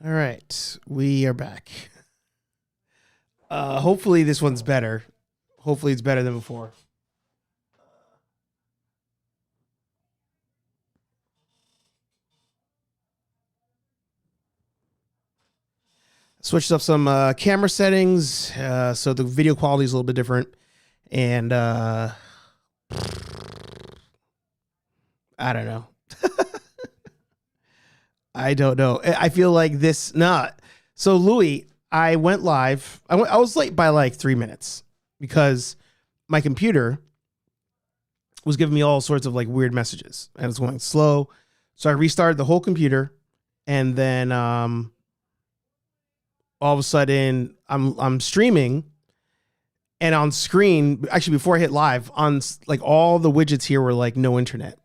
All right, we are back. Hopefully this one's better. Hopefully it's better than before. Switched up some camera settings, so the video quality is a little bit different. And I don't know. I don't know. I feel like this. So Louis, I went live. I was late by like 3 minutes because my computer was giving me all sorts of like weird messages and it's going slow. So I restarted the whole computer, and then all of a sudden I'm streaming, and on screen, actually before I hit live, on like all the widgets here were like no internet.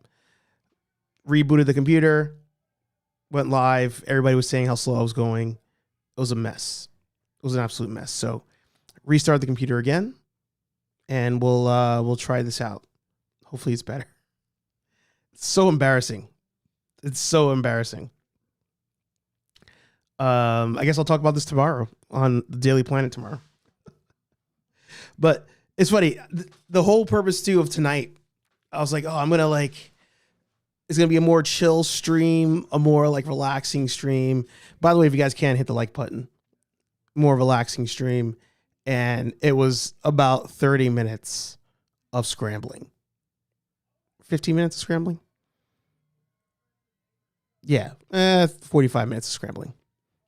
Rebooted the computer, went live. Everybody was saying how slow I was going. It was a mess. It was an absolute mess. So restart the computer again, and we'll try this out. Hopefully it's better. It's so embarrassing. It's so embarrassing. I guess I'll talk about this tomorrow on the Daily Planet tomorrow. But it's funny. The whole purpose too of tonight, I was like, oh, I'm gonna like. It's going to be a more chill stream, a more like relaxing stream. By the way, if you guys can, hit the like button. More relaxing stream. And it was about 30 minutes of scrambling. 15 minutes of scrambling? Yeah, 45 minutes of scrambling.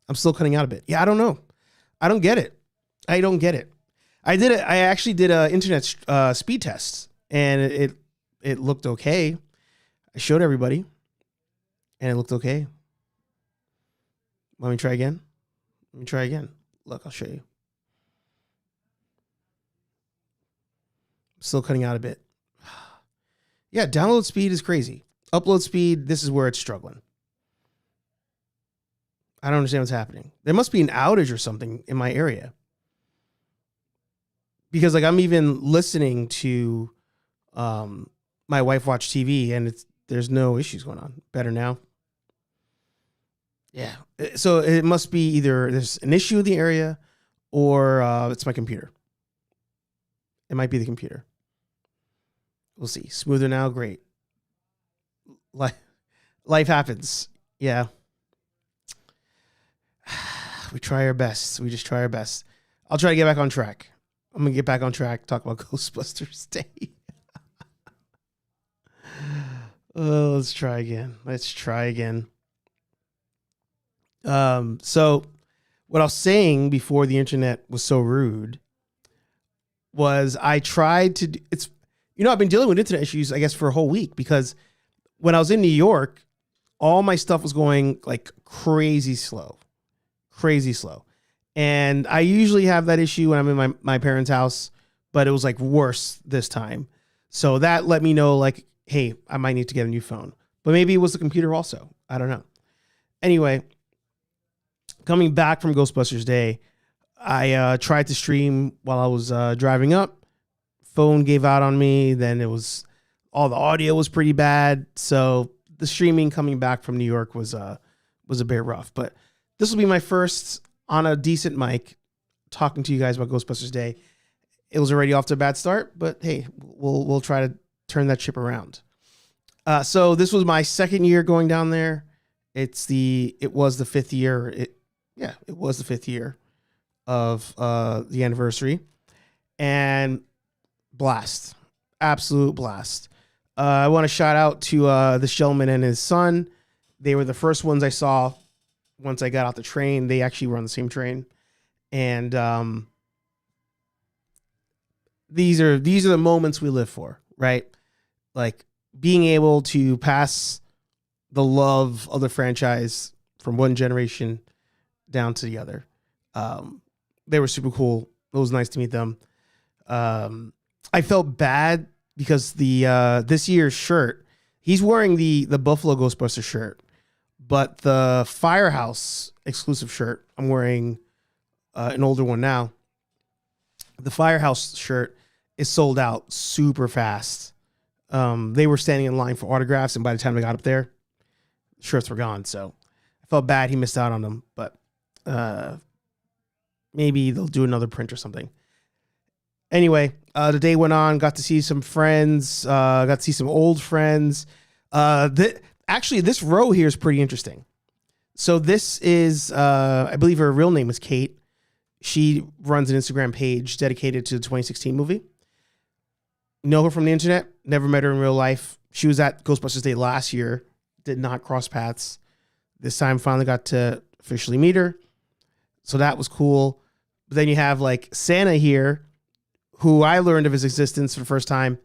I'm still cutting out a bit. Yeah, I don't know. I don't get it. I actually did an internet speed test, and it looked okay. I showed everybody, and it looked okay. Let me try again. Look, I'll show you. Still cutting out a bit. Yeah, download speed is crazy. Upload speed, this is where it's struggling. I don't understand what's happening. There must be an outage or something in my area. Because like I'm even listening to my wife watch TV, and there's no issues going on. Better now. Yeah. So it must be either there's an issue in the area, or it's my computer. It might be the computer. We'll see. Smoother now. Great. Life happens. Yeah. We try our best. We just try our best. I'll try to get back on track. I'm going to get back on track. Talk about Ghostbusters Day. Oh, let's try again. So what I was saying before the internet was so rude was I tried to, I've been dealing with internet issues, I guess, for a whole week, because when I was in New York, all my stuff was going like crazy slow. And I usually have that issue when I'm in my parents' house, but it was like worse this time. So that let me know like, hey, I might need to get a new phone. But maybe it was the computer also. I don't know. Anyway, coming back from Ghostbusters Day, I tried to stream while I was driving up. Phone gave out on me. Then all the audio was pretty bad. So the streaming coming back from New York was a bit rough. But this will be my first on a decent mic talking to you guys about Ghostbusters Day. It was already off to a bad start, but hey, we'll try to turn that ship around. So this was my second year going down there. It was the fifth year. It was the fifth year of the anniversary, and blast, absolute blast. I want to shout out to the Shellman and his son. They were the first ones I saw once I got off the train. They actually were on the same train, and these are the moments we live for, right? Like being able to pass the love of the franchise from one generation down to the other. They were super cool. It was nice to meet them. I felt bad because this year's shirt, he's wearing the Buffalo Ghostbuster shirt, but the Firehouse exclusive shirt, I'm wearing an older one now. The Firehouse shirt is sold out super fast. They were standing in line for autographs, and by the time I got up there, shirts were gone. So I felt bad he missed out on them, but Maybe they'll do another print or something. Anyway, the day went on. Got to see some friends. Got to see some old friends. Actually, this row here is pretty interesting. So this is, I believe her real name is Kate. She runs an Instagram page dedicated to the 2016 movie. Know her from the internet. Never met her in real life. She was at Ghostbusters Day last year. Did not cross paths. This time finally got to officially meet her. So that was cool. But then you have like Santa here, who I learned of his existence for the first time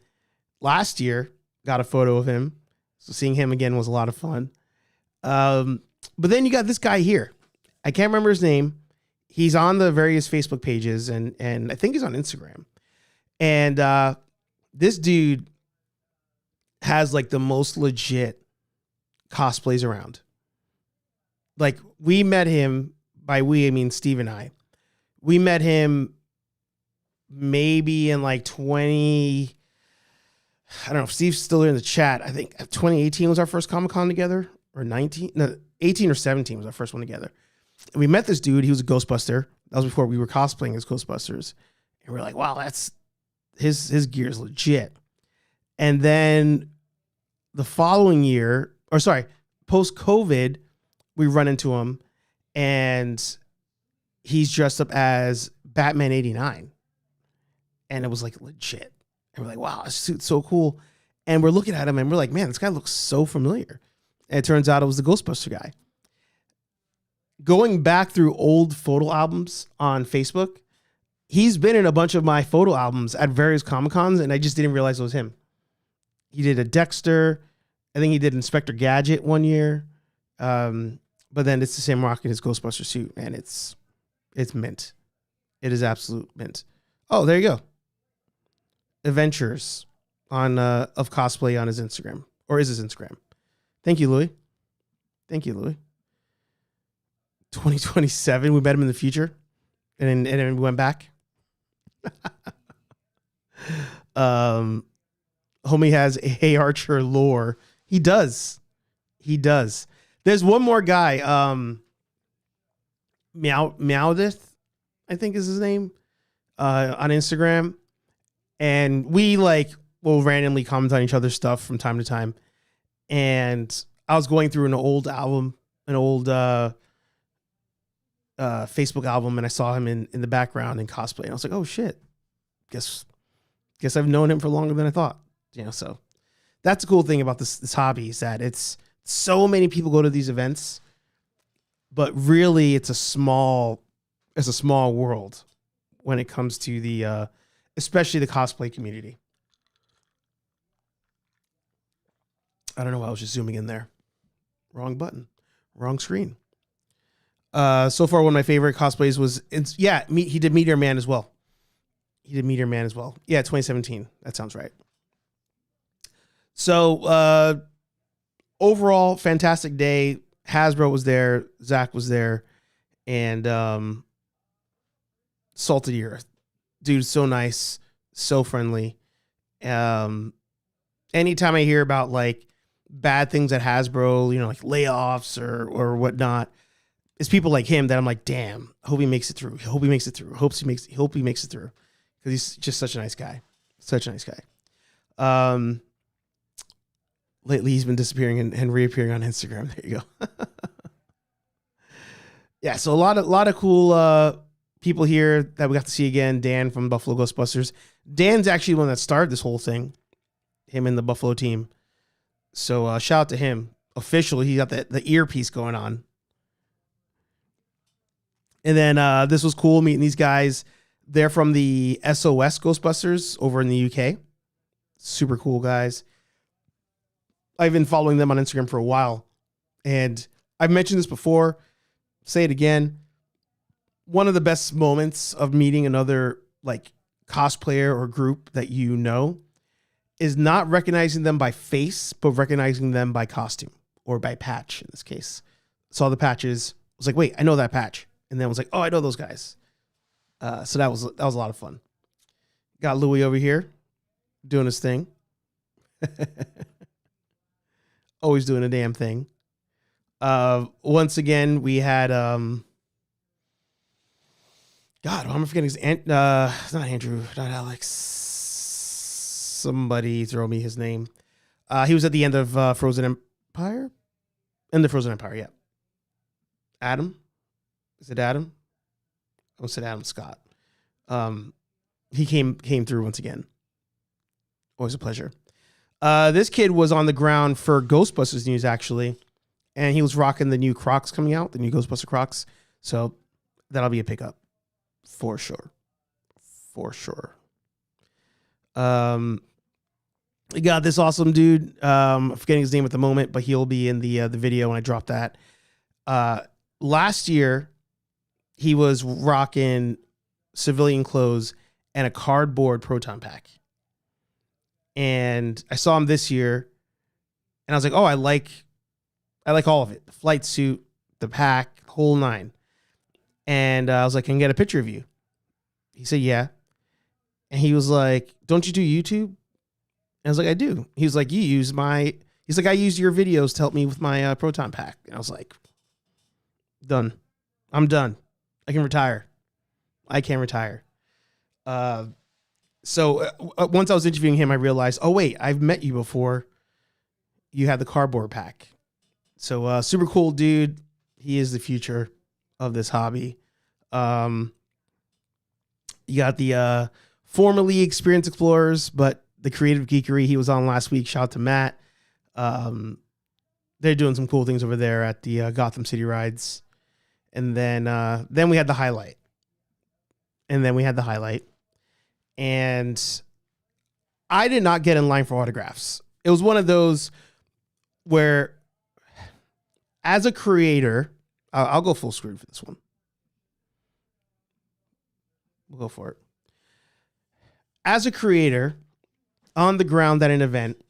last year. Got a photo of him. So seeing him again was a lot of fun. But then you got this guy here. I can't remember his name. He's on the various Facebook pages and I think he's on Instagram. And this dude has like the most legit cosplays around. Like we met him, by we, I mean Steve and I. We met him maybe in like 20, I don't know if Steve's still in the chat. I think 2018 was our first Comic-Con together, or 18 or 17 was our first one together. And we met this dude. He was a Ghostbuster. That was before we were cosplaying as Ghostbusters. And we're like, wow, that's his gear is legit. And then the following year, or sorry, post-COVID, we run into him and he's dressed up as Batman 89. And it was like legit. And we're like, wow, this suit's so cool. And we're looking at him and we're like, man, this guy looks so familiar. And it turns out it was the Ghostbuster guy. Going back through old photo albums on Facebook, he's been in a bunch of my photo albums at various Comic-Cons, and I just didn't realize it was him. He did a Dexter. I think he did Inspector Gadget one year. But then it's the same rocking his Ghostbuster suit, and it's mint. It is absolute mint. Oh, there you go. Adventures on of cosplay on his Instagram, or is his Instagram. Thank you, Louis. Thank you, Louis. 2027, we met him in the future, and then we went back. Homie has a HeyArcher lore. He does. There's one more guy, Meowdith, I think is his name, on Instagram. And we will randomly comment on each other's stuff from time to time. And I was going through an old album, an old Facebook album, and I saw him in the background in cosplay. And I was like, oh shit. Guess I've known him for longer than I thought. So that's the cool thing about this hobby, is that it's so many people go to these events, but really it's a small world when it comes to the especially the cosplay community. I don't know why I was just zooming in there. Wrong button. Wrong screen. So far, one of my favorite cosplays was, he did Meteor Man as well. Yeah, 2017. That sounds right. So, overall, fantastic day. Hasbro was there. Zach was there. And Salted Earth. Dude, so nice. So friendly. Anytime I hear about, bad things at Hasbro, like layoffs or whatnot, it's people like him that I'm like, damn, I hope he makes it through. Hope he makes it through. Hope he makes it through. Because he's just such a nice guy. Lately he's been disappearing and reappearing on Instagram. There you go. Yeah, so a lot of cool people here that we got to see again. Dan from Buffalo Ghostbusters. Dan's actually the one that started this whole thing. Him and the Buffalo team. So shout out to him. Officially, he got the earpiece going on. And then this was cool meeting these guys. They're from the SOS Ghostbusters over in the UK. Super cool guys. I've been following them on Instagram for a while. And I've mentioned this before. Say it again. One of the best moments of meeting another cosplayer or group that you know is not recognizing them by face, but recognizing them by costume or by patch in this case. Saw the patches. Was like, wait, I know that patch. And then was like, oh, I know those guys. So that was a lot of fun. Got Louis over here doing his thing. Always doing a damn thing. Once again, we had God, I'm forgetting his not Andrew, not Alex. Somebody throw me his name. He was at the end of Frozen Empire. In the Frozen Empire, yeah. Adam, is it Adam? I almost said Adam Scott. He came through once again. Always a pleasure. This kid was on the ground for Ghostbusters news actually, and he was rocking the new Crocs coming out, the new Ghostbuster Crocs. So that'll be a pickup for sure. We got this awesome dude. I'm forgetting his name at the moment, but he'll be in the video when I drop that. Last year, he was rocking civilian clothes and a cardboard proton pack. And I saw him this year, and I was like, oh, I like all of it. The flight suit, the pack, the whole nine. And I was like, can I get a picture of you? He said, yeah. And he was like, don't you do YouTube? And I was like, I do. He was like, he's like, I use your videos to help me with my proton pack. And I was like, done. I'm done. I can retire. So once I was interviewing him, I realized, oh, wait, I've met you before. You had the cardboard pack. So super cool dude. He is the future of this hobby. You got the formerly experienced explorers, but the creative geekery he was on last week. Shout out to Matt. They're doing some cool things over there at the Gotham City rides. And then we had the highlight. And I did not get in line for autographs. It was one of those where, as a creator, I'll go full screen for this one. We'll go for it. As a creator, on the ground at an event,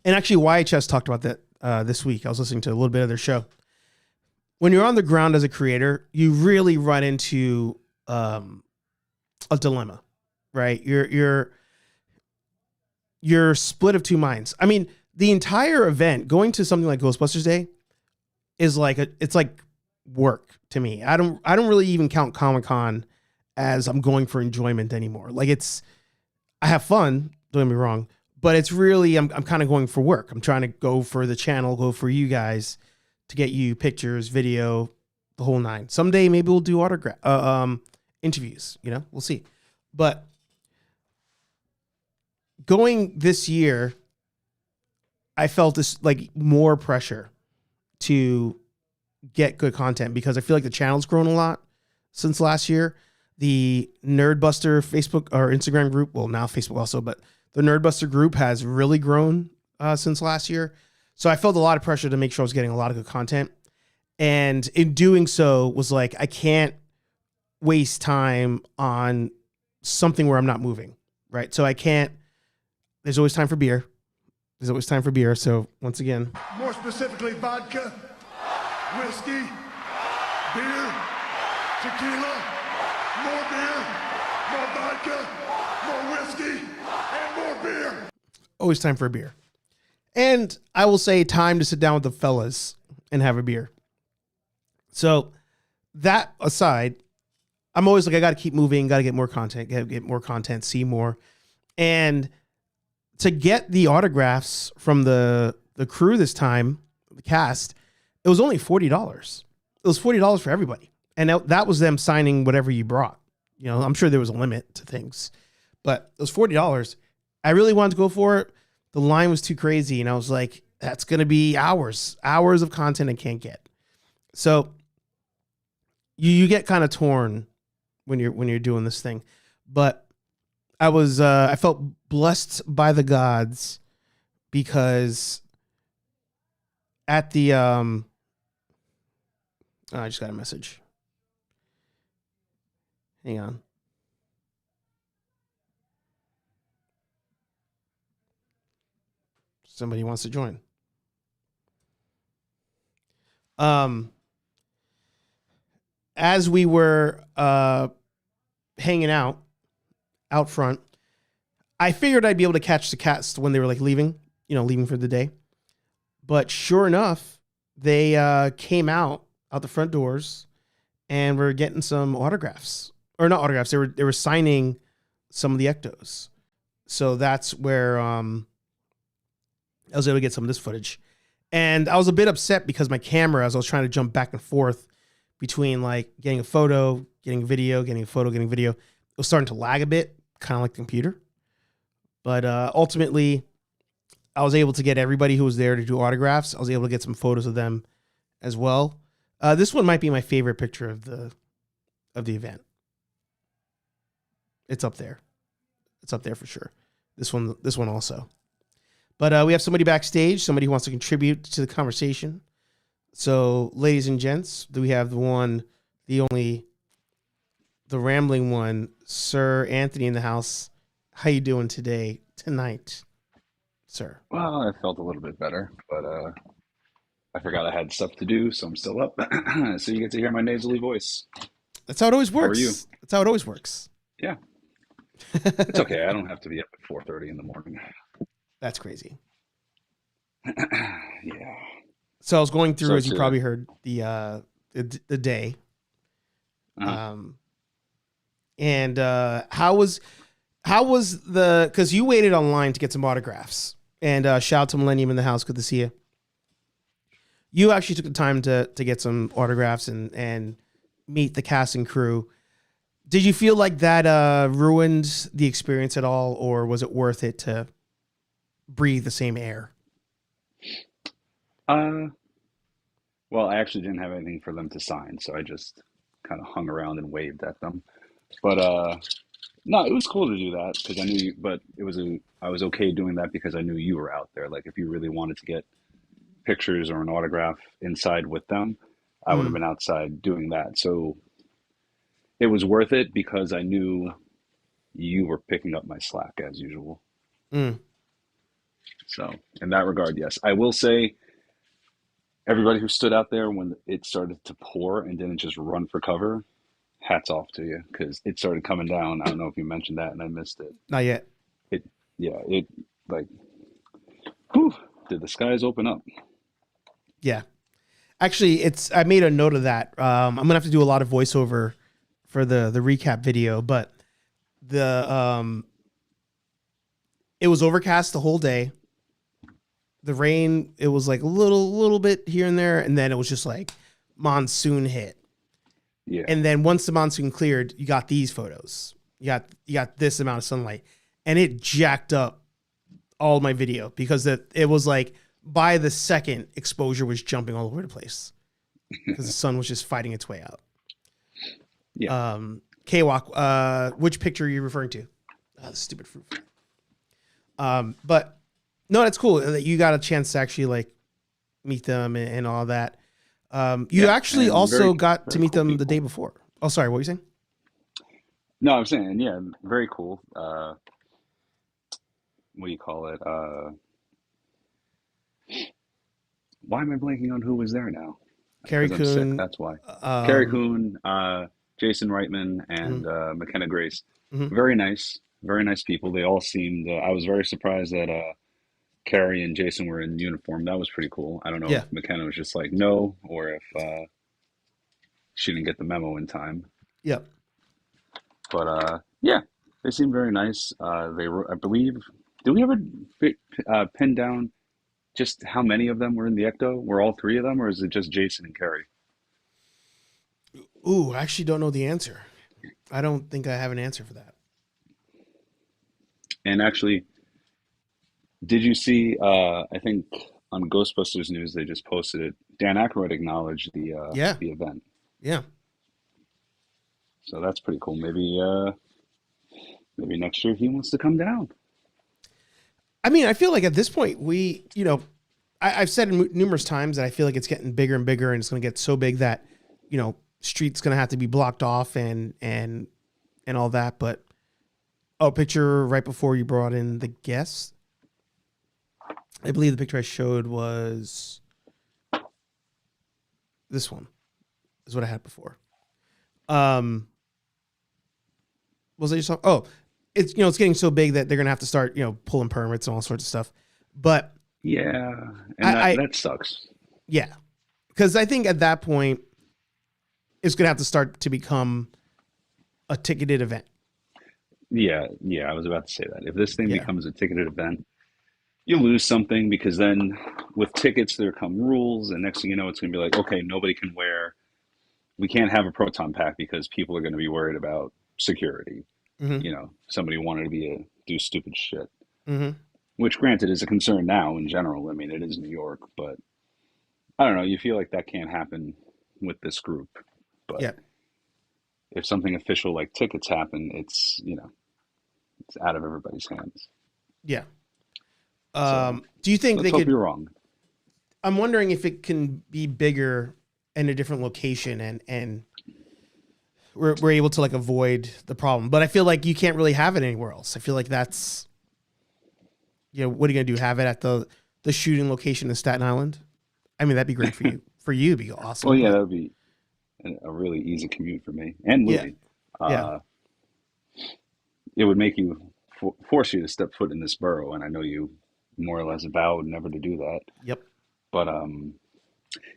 and actually YHS talked about that this week. I was listening to a little bit of their show. When you're on the ground as a creator, you really run into a dilemma, right? You're split of two minds. I mean, the entire event, going to something like Ghostbusters Day, is it's like work to me. I don't really even count Comic-Con as I'm going for enjoyment anymore. Like I have fun, don't get me wrong, but it's really, I'm kind of going for work. I'm trying to go for the channel, go for you guys to get you pictures, video, the whole nine. Someday maybe we'll do interviews, we'll see. But going this year, I felt this like more pressure to get good content because I feel like the channel's grown a lot since last year. The Nerdbuster Facebook or Instagram group, well, now Facebook also, but the Nerdbuster group has really grown since last year. So I felt a lot of pressure to make sure I was getting a lot of good content. And in doing so was like, I can't waste time on something where I'm not moving, right? So I can't, there's always time for beer. So once again, more specifically, vodka, whiskey, beer, tequila, more beer, more vodka, more whiskey, and more beer. Always time for a beer. And I will say time to sit down with the fellas and have a beer. So that aside, I'm always like, I got to keep moving, got to get more content, get more content, see more. And to get the autographs from the crew this time, the cast, it was only $40. It was $40 for everybody. And that was them signing whatever you brought. I'm sure there was a limit to things, but it was $40. I really wanted to go for it. The line was too crazy. And I was like, that's going to be hours of content I can't get. So you get kind of torn when you're doing this thing, but I felt blessed by the gods because at the, I just got a message. Hang on. Somebody wants to join. As we were hanging out front, I figured I'd be able to catch the cast when they were like leaving for the day. But sure enough, they came out the front doors and we're getting some autographs, or not autographs. They were signing some of the ectos. So that's where I was able to get some of this footage. And I was a bit upset because my camera, as I was trying to jump back and forth between like getting a photo, getting a video, getting a photo, getting video, it was starting to lag a bit, kind of like the computer. But ultimately, I was able to get everybody who was there to do autographs. I was able to get some photos of them as well. This one might be my favorite picture of the event. It's up there. It's up there for sure. This one also. But we have somebody backstage, somebody who wants to contribute to the conversation. So, ladies and gents, do we have the one, the only, the rambling one, Sir Anthony in the house? How you doing tonight, sir? Well, I felt a little bit better, but I forgot I had stuff to do, so I'm still up. So you get to hear my nasally voice. That's how it always works. How are you? That's how it always works. Yeah. It's okay. I don't have to be up at 4:30 in the morning. That's crazy. Yeah. So I was going through, So as you to, probably heard, the day. uh, And how was the, because you waited online to get some autographs, and shout out to Millennium in the house, good to see you. You actually took the time to get some autographs and meet the cast and crew. Did you feel like that ruined the experience at all, or was it worth it to breathe the same air? uh, well, I actually didn't have anything for them to sign, so I just kind of hung around and waved at them. But no, it was cool to do that because I knew you, but I was okay doing that because I knew you were out there. Like if you really wanted to get pictures or an autograph inside with them, I would have Mm, been outside doing that. So it was worth it because I knew you were picking up my slack as usual. mm. So in that regard, yes. I will say everybody who stood out there when it started to pour and didn't just run for cover, hats off to you because it started coming down. I don't know if you mentioned that and I missed it. Not yet. It, yeah, it like, whew, did the skies open up? Yeah. Actually, I made a note of that. I'm gonna have to do a lot of voiceover for the recap video, but the it was overcast the whole day. The rain, it was like a little bit here and there, and then it was just like monsoon hit. Yeah, And then once the monsoon cleared, you got these photos. You got this amount of sunlight, and it jacked up all my video because it was like by the second, exposure was jumping all over the place because the sun was just fighting its way out. yeah. K-Walk, which picture are you referring to? Oh, the stupid fruit fly. But no, that's cool that you got a chance to actually like meet them and all that. You Yeah, actually and also very, got to very meet cool them the day people. before. Oh, sorry, what were you saying? No, I'm saying, yeah, very cool. What do you call it? Why am I blanking on who was there now? Carrie Because I'm sick, Coon. that's why. Carrie Um, Coon, Jason Reitman, mhm, and McKenna Grace. mhm. Very nice people. They all seemed, I was very surprised that Carrie and Jason were in uniform. That was pretty cool. I don't know Yeah, if McKenna was just like, no, or if she didn't get the memo in time. yep. But yeah, they seemed very nice. They were, I believe, did we ever pin down just how many of them were in the Ecto? Were all three of them, or is it just Jason and Carrie? Ooh, I actually don't know the answer. I don't think I have an answer for that. And actually, did you see? I think on Ghostbusters news they just posted it. Dan Aykroyd acknowledged Yeah, the event, yeah. so that's pretty cool. Maybe next year he wants to come down. I mean, I feel like at this point, I've said numerous times that I feel like it's getting bigger and bigger, and it's going to get so big that, streets going to have to be blocked off and all that. But picture right before you brought in the guests. I believe the picture I showed was this one. Is what I had before. Um, was I just oh, it's getting so big that they're gonna have to start pulling permits and all sorts of stuff. But Yeah, and I that sucks. yeah, because I think at that point it's going to have to start to become a ticketed event. Yeah, I was about to say that. If this thing Yeah. becomes a ticketed event, you lose something because then with tickets there come rules, and next thing you know, it's going to be like, okay, nobody can wear. We can't have a proton pack because people are going to be worried about security. Mm-hmm. Somebody wanted to do stupid shit, Mm-hmm. which granted is a concern now in general. I mean, it is New York, but I don't know. You feel like that can't happen with this group, but Yeah. if something official like tickets happen, it's out of everybody's hands. Yeah. So Do you think let's they hope could? you're wrong. I'm wondering if it can be bigger in a different location, and we're able to like avoid the problem. But I feel like you can't really have it anywhere else. I feel like that's, what are you gonna do? Have it at the shooting location in Staten Island? I mean, that'd be great for you. For you, it'd be awesome. Well, yeah, But that would be a really easy commute for me and yeah, Louis. yeah, Uh, it would make you force you to step foot in this borough, and I know you more or less vowed never to do that. yep. But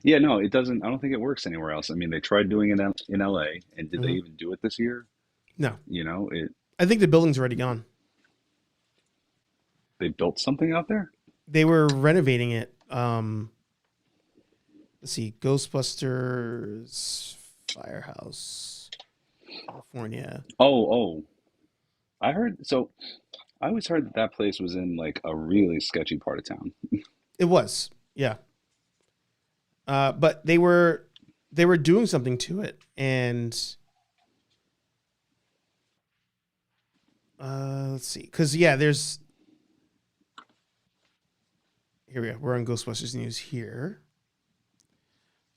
yeah, no, it doesn't. I don't think it works anywhere else. I mean, they tried doing it in LA, and did they Hmm. even do it this year? No, It I think the building's already gone. they built something out there. They were renovating it. Let's see, Ghostbusters Firehouse, California. Oh, I heard. So I always heard that that place was in like a really sketchy part of town. It was, yeah. But they were doing something to it, and let's see, because there's here we go. We're on Ghostbusters news here.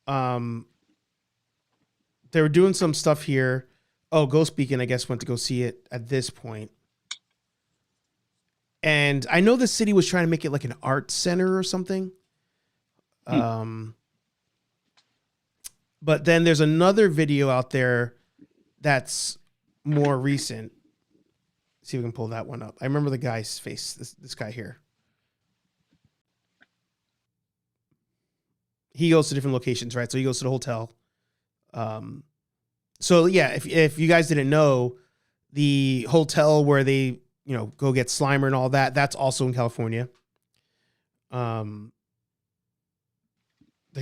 Um, they were doing some stuff here. Oh, Ghost Beacon, I guess, went to go see it at this point. And I know the city was trying to make it like an art center or something. But then there's another video out there that's more recent. See if we can pull that one up. I remember the guy's face. This guy here. He goes to different locations, right? So he goes to the hotel. So yeah, if you guys didn't know, the hotel where they go get Slimer and all that, that's also in California. The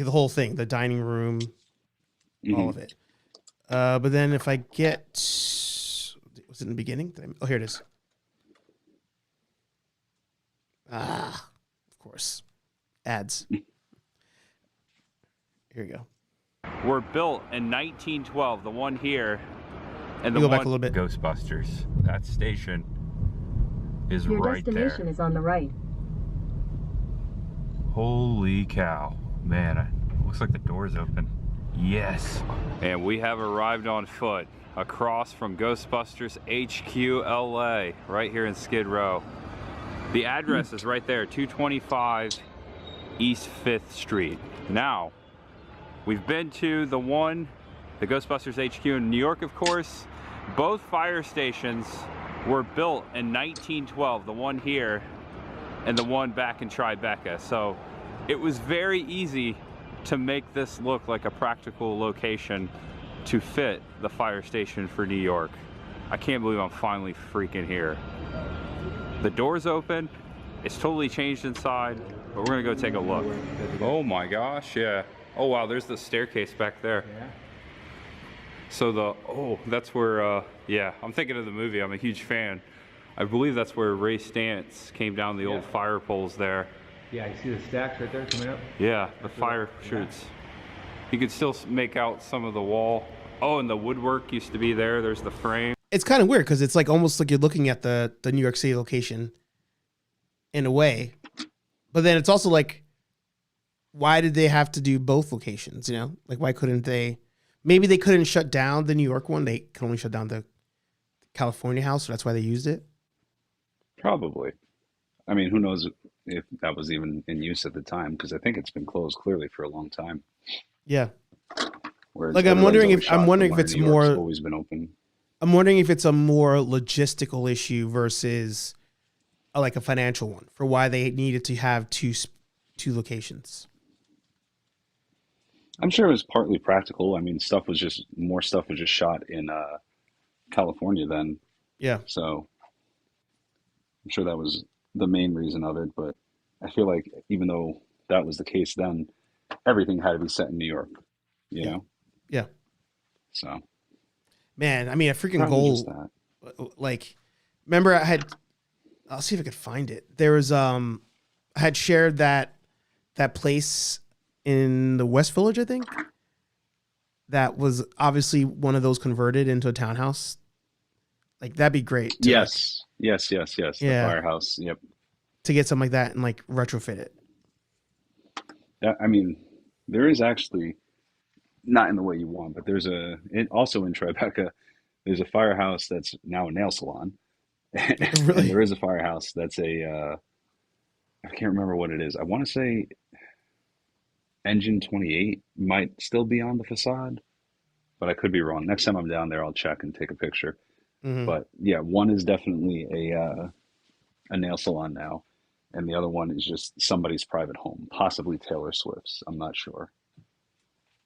whole thing, the dining room, all of it. But then if I get, was it in the beginning? Oh, here it is. Of course, ads. Here we go. Were built in 1912. The one here, and You the go back one a little bit. Ghostbusters. That station is Your right destination there. is on the right. Holy cow. Man, it looks like the door's open. Yes. and we have arrived on foot across from Ghostbusters HQ LA, right here in Skid Row. The address is right there, 225 East 5th Street. Now, we've been to the Ghostbusters HQ in New York, of course. Both fire stations were built in 1912, the one here and the one back in Tribeca. So it was very easy to make this look like a practical location to fit the fire station for New York. I can't believe I'm finally freaking here. The door's open, it's totally changed inside, but we're gonna go take a look. Oh my gosh, yeah. Oh wow, there's the staircase back there. So that's where, yeah, I'm thinking of the movie, I'm a huge fan. I believe that's where Ray Stantz came down the old fire poles there. Yeah, you see the stacks right there coming up? Yeah, the fire chutes. You could still make out some of the wall. Oh, and the woodwork used to be there. There's the frame. It's kind of weird because it's like almost like you're looking at the New York City location in a way. But then it's also like, why did they have to do both locations? Like why couldn't they? Maybe they couldn't shut down the New York one. They could only shut down the California house, so that's why they used it. Probably. I mean, who knows if that was even in use at the time? Because I think it's been closed clearly for a long time. Yeah. Whereas Like I'm wondering if the one it's in New York's more. always been open. I'm wondering if it's a more logistical issue versus like a financial one for why they needed to have two locations. I'm sure it was partly practical. I mean, more stuff was just shot in California then, Yeah. so I'm sure that was the main reason of it. But I feel like even though that was the case then, everything had to be set in New York, you Yeah. know? Yeah. So Man, I mean, a freaking probably just goal. that. Like, remember I'll see if I could find it. There was, I had shared that place in the West Village, I think. That was obviously one of those converted into a townhouse. Like, that'd be great to like, Yes, yes, yes, yes. The yeah, firehouse. Yep. to get something like that and like retrofit it. I mean, there is actually not in the way you want, but also in Tribeca. There's a firehouse that's now a nail salon, and Really? there is a firehouse that's I can't remember what it is. I want to say Engine 28 might still be on the facade, but I could be wrong. Next time I'm down there, I'll check and take a picture. Hmm. But yeah, one is definitely a nail salon now, and the other one is just somebody's private home, possibly Taylor Swift's. I'm not sure.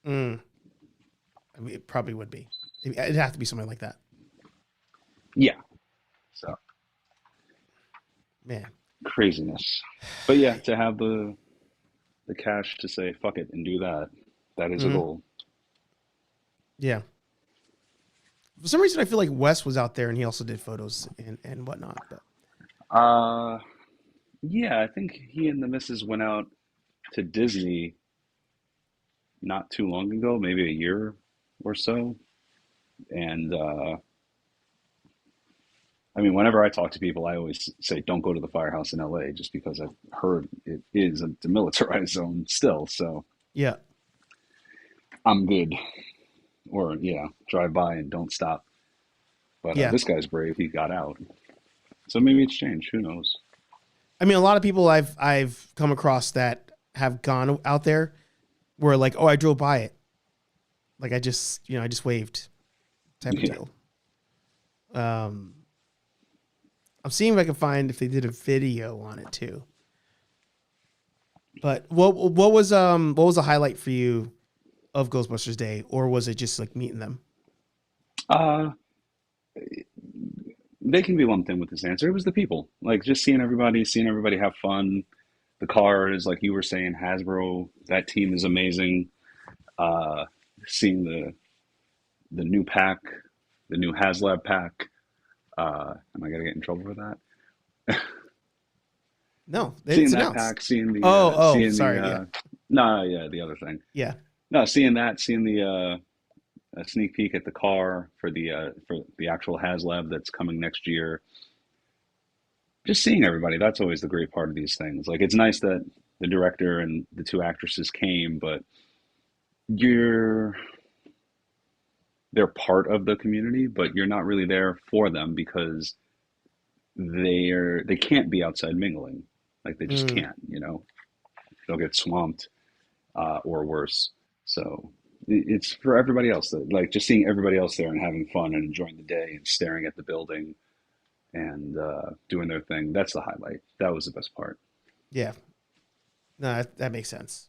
Mm. I mean, it probably would be. It'd have to be something like that. Yeah, so Man. craziness. But yeah, to have the cash to say fuck it and do that, that is a Hmm. goal. Yeah. For some reason, I feel like Wes was out there and he also did photos and whatnot. But Uh, yeah, I think he and the missus went out to Disney not too long ago, maybe a year or so. And I mean, whenever I talk to people, I always say don't go to the firehouse in LA just because I've heard it is a demilitarized zone still. So yeah. I'm good. Or yeah, drive by and don't stop. But Yeah. this guy's brave. He got out. So maybe it's changed. Who knows? I mean, a lot of people I've come across that have gone out there were like, oh, I drove by it. Like I just waved type of Yeah. deal. Um, I'm seeing if I can find if they did a video on it too. But what was a highlight for you of Ghostbusters Day, or was it just like meeting them? Uh, they can be lumped in with this answer. It was the people. Like just seeing everybody have fun. The cars, like you were saying, Hasbro, that team is amazing. Uh, seeing the new pack, the new HasLab pack. Am I gonna get in trouble for that? No, Seeing it's that announced. pack, seeing Oh, sorry. Yeah, no, yeah, the other thing. yeah, No, seeing the a sneak peek at the car for the actual HasLab that's coming next year. Just seeing everybody, that's always the great part of these things. Like it's nice that the director and the two actresses came, but you're they're part of the community, but you're not really there for them because they can't be outside mingling. Like they just mm, can't, you know. They'll get swamped or worse. So it's for everybody else. Like just seeing everybody else there and having fun and enjoying the day and staring at the building and doing their thing. That's the highlight. That was the best part. yeah. No, that makes sense.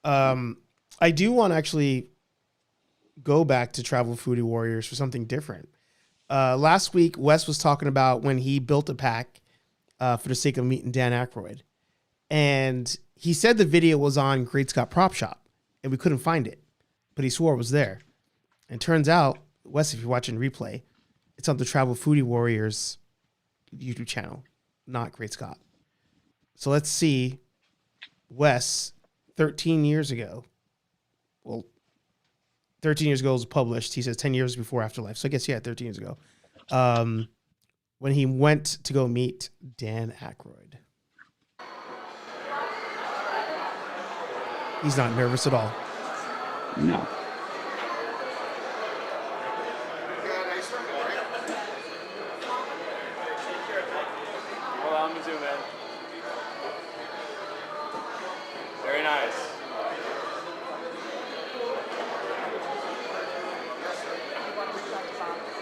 Um, I do want to actually go back to Travel Foodie Warriors for something different. Last week, Wes was talking about when he built a pack for the sake of meeting Dan Aykroyd. And he said the video was on Great Scott Prop Shop and we couldn't find it, but he swore it was there. And turns out, Wes, if you're watching replay, it's on the Travel Foodie Warriors YouTube channel, not Great Scott. So let's see Wes 13 years ago. Well, 13 years ago was published. He says 10 years before Afterlife. So I guess, yeah, 13 years ago. When he went to go meet Dan Aykroyd. He's not nervous at all. No. Hold on, I'm gonna zoom in. Very nice.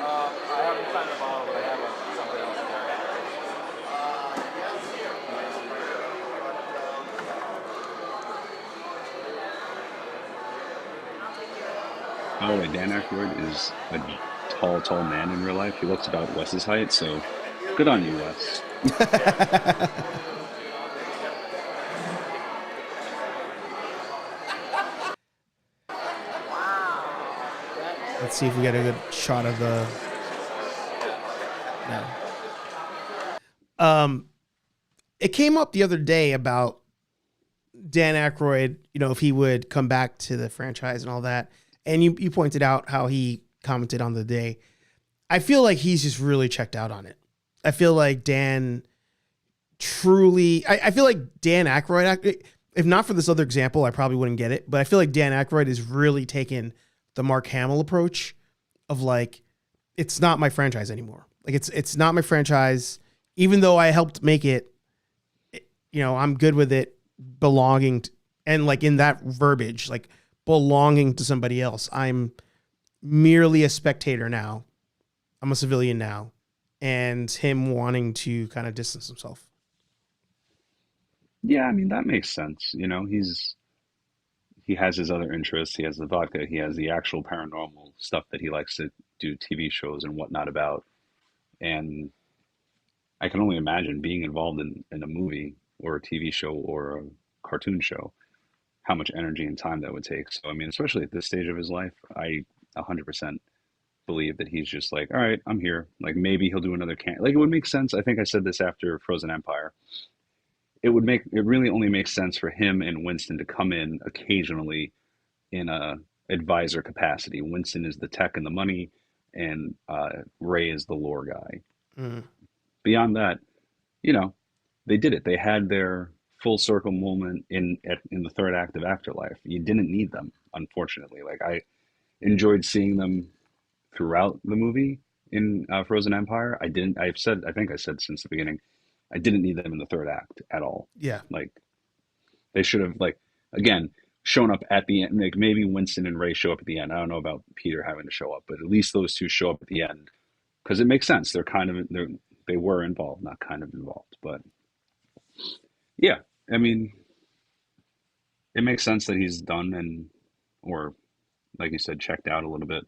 I haven't signed the bottle, but I have something else in there. By the way, Dan Aykroyd is a tall man in real life. He looks about Wes's height, so good on you, Wes. Let's see if we get a good shot of the. No. It came up the other day about Dan Aykroyd, if he would come back to the franchise and all that. And you pointed out how he commented on the day. I feel like he's just really checked out on it. I feel like Dan truly, I feel like Dan Aykroyd, if not for this other example, I probably wouldn't get it. But I feel like Dan Aykroyd is really taken the Mark Hamill approach of like, it's not my franchise anymore. Like it's not my franchise, even though I helped make it, I'm good with it belonging to, and like in that verbiage, like belonging to somebody else. I'm merely a spectator now. I'm a civilian now, and him wanting to kind of distance himself. Yeah, I mean that makes sense. He has his other interests. He has the vodka. He has the actual paranormal stuff that he likes to do TV shows and whatnot about. And I can only imagine being involved in a movie or a TV show or a cartoon show, how much energy and time that would take. So, I mean, especially at this stage of his life, I 100% believe that he's just like, all right, I'm here. Like maybe he'll do another like it would make sense. I think I said this after Frozen Empire. It really only makes sense for him and Winston to come in occasionally in a advisor capacity. Winston is the tech and the money, and Ray is the lore guy. Mm. Beyond that, they did it. They had their full circle moment in the third act of Afterlife. You didn't need them, unfortunately. Like I enjoyed seeing them throughout the movie in Frozen Empire. I think I said since the beginning, I didn't need them in the third act at all. Yeah. Like they should have, like, again, shown up at the end. Like maybe Winston and Ray show up at the end. I don't know about Peter having to show up, but at least those two show up at the end because it makes sense. They were involved, not kind of involved, but yeah, I mean, it makes sense that he's done or like you said, checked out a little bit,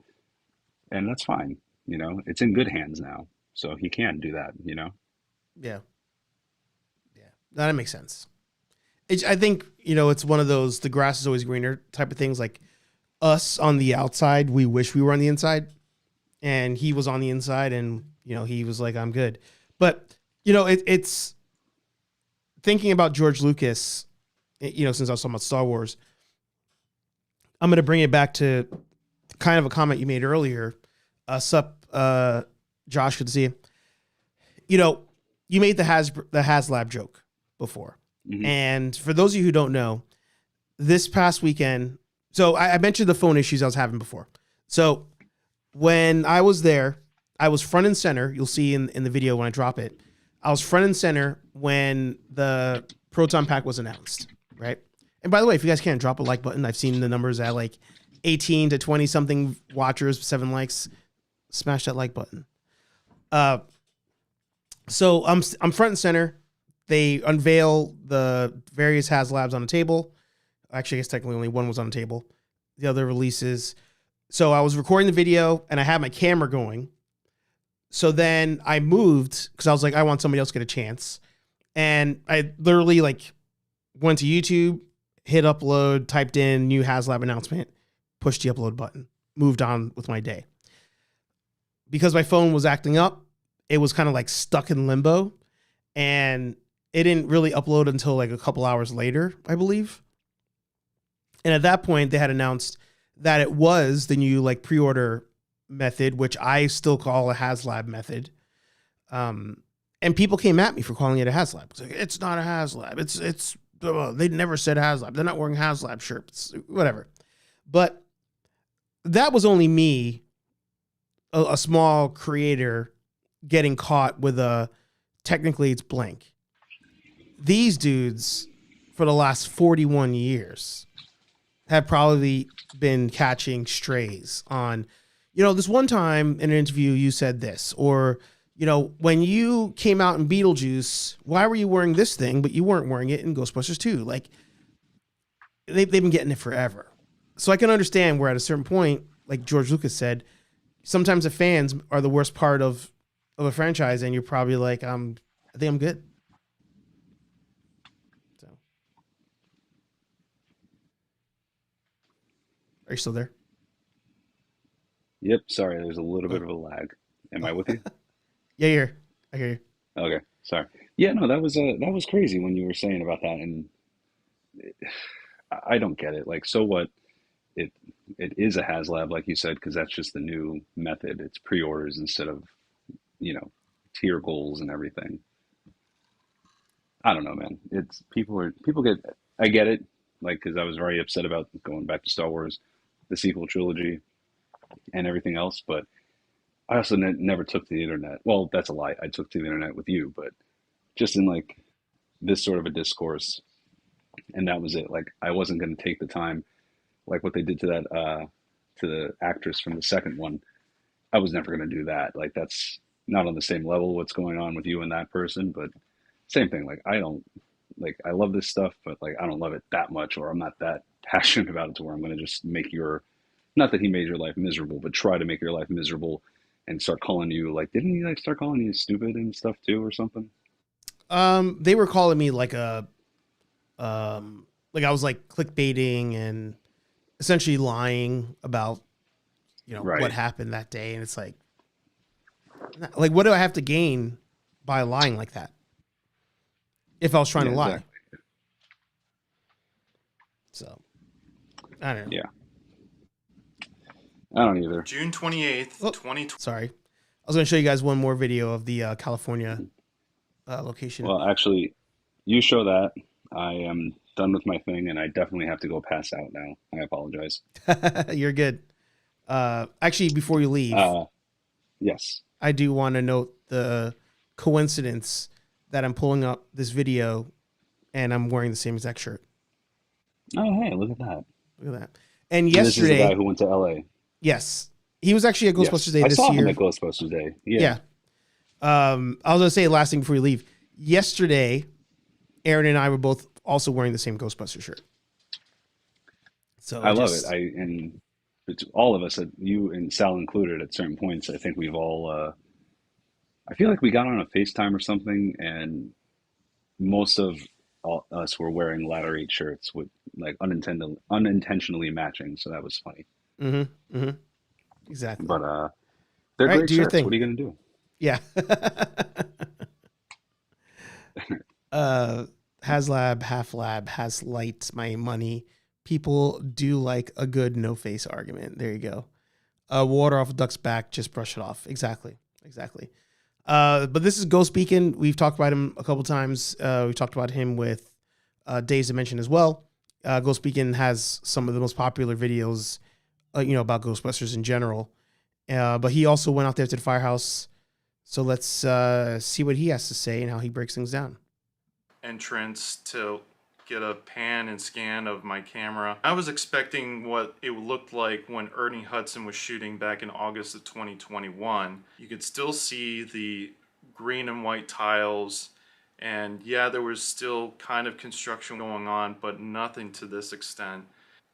and that's fine. It's in good hands now, so he can do that. Yeah. Yeah. That makes sense. I think, it's one of those, the grass is always greener type of things. Like us on the outside, we wish we were on the inside, and he was on the inside and, he was like, I'm good. But, it's thinking about George Lucas, since I was talking about Star Wars, I'm going to bring it back to kind of a comment you made earlier. Josh, good to see you. You made the HasLab joke before. Mm-hmm. And for those of you who don't know, this past weekend, so I mentioned the phone issues I was having before. So when I was there, I was front and center. You'll see in the video when I drop it. I was front and center when the Proton Pack was announced, right? And by the way, if you guys can't drop a like button, I've seen the numbers at like 18 to 20 something watchers, 7 likes. Smash that like button. So I'm front and center. They unveil the various HasLabs on the table. Actually, I guess technically only one was on the table. The other releases. So I was recording the video and I had my camera going. So then I moved because I was like, I want somebody else to get a chance. And I literally went to YouTube, hit upload, typed in new HasLab announcement, pushed the upload button, moved on with my day. Because my phone was acting up, it was kind of stuck in limbo, and it didn't really upload until a couple hours later, I believe. And at that point, they had announced that it was the new pre-order method, which I still call a HasLab method. And people came at me for calling it a HasLab. It's it's not a HasLab. It's they never said HasLab. They're not wearing HasLab shirts, whatever. But that was only me, a small creator, getting caught with technically it's blank. These dudes, for the last 41 years, have probably been catching strays on, this one time in an interview you said this, or, when you came out in Beetlejuice, why were you wearing this thing, but you weren't wearing it in Ghostbusters 2? They've been getting it forever. So I can understand where at a certain point, like George Lucas said, sometimes the fans are the worst part of a franchise, and you're probably like, I think I'm good. So, are you still there? Yep. Sorry, there's a little bit of a lag. Am I with you? Yeah, here. I hear you. Okay. Sorry. Yeah. No, that was crazy when you were saying about that, and I don't get it. Like, so what? It it is a HasLab, like you said, because that's just the new method. It's pre-orders instead of tier goals and everything. I don't know, man. It's people get. I get it, like because I was very upset about going back to Star Wars, the sequel trilogy, and everything else. But I also never took to the internet. Well, that's a lie. I took to the internet with you, but just in like this sort of a discourse, and that was it. Like I wasn't going to take the time, like what they did to that to the actress from the second one. I was never going to do that. Like that's not on the same level what's going on with you and that person, but same thing. Like I don't like I love this stuff, but like I don't love it that much, or I'm not that passionate about it to where I'm going to just make your not that he made your life miserable, but try to make your life miserable and start calling you like didn't he like start calling you stupid and stuff too or something? They were calling me like like I was like clickbaiting and essentially lying about, what Right. happened that day. And it's like, what do I have to gain by lying like that? If I was trying Yeah, to lie. exactly. So I don't know. Yeah. I don't either. June 28th, Oh, 2020. sorry. I was going to show you guys one more video of the California location. Well, actually, you show that. I am done with my thing and I definitely have to go pass out now. I apologize. You're good. Actually, before you leave, Uh, yes. I do want to note the coincidence that I'm pulling up this video and I'm wearing the same exact shirt. Oh, hey, look at that. Look at that. And And this is the guy yesterday, who went to LA. yes, he was actually at Yes. Ghostbusters Day I this saw him year. at Ghostbusters Day. Yeah. Yeah. I was gonna say last thing before you leave. Yesterday, Aaron and I were both also wearing the same Ghostbuster shirt. So I love it. And it's all of us, you and Sal included, at certain points, I think we've all. I feel like we got on a FaceTime or something, and most of us were wearing Ladder 8 shirts with like unintentionally matching. So that was funny. Exactly. But All they're right, great do your shirts. thing. What are you gonna do? Yeah. HasLab, Half Lab, has light my money. People do like a good no face argument. There you go. Water off a duck's back, just brush it off. Exactly. But this is Ghost Beacon. We've talked about him a couple times. We've talked about him with Days Dimension as well. Ghost Beacon has some of the most popular videos, about Ghostbusters in general. But he also went out there to the firehouse. So let's see what he has to say and how he breaks things down. Entrance to get a pan and scan of my camera. I was expecting what it looked like when Ernie Hudson was shooting back in August of 2021. You could still see the green and white tiles, and yeah, there was still kind of construction going on, but nothing to this extent.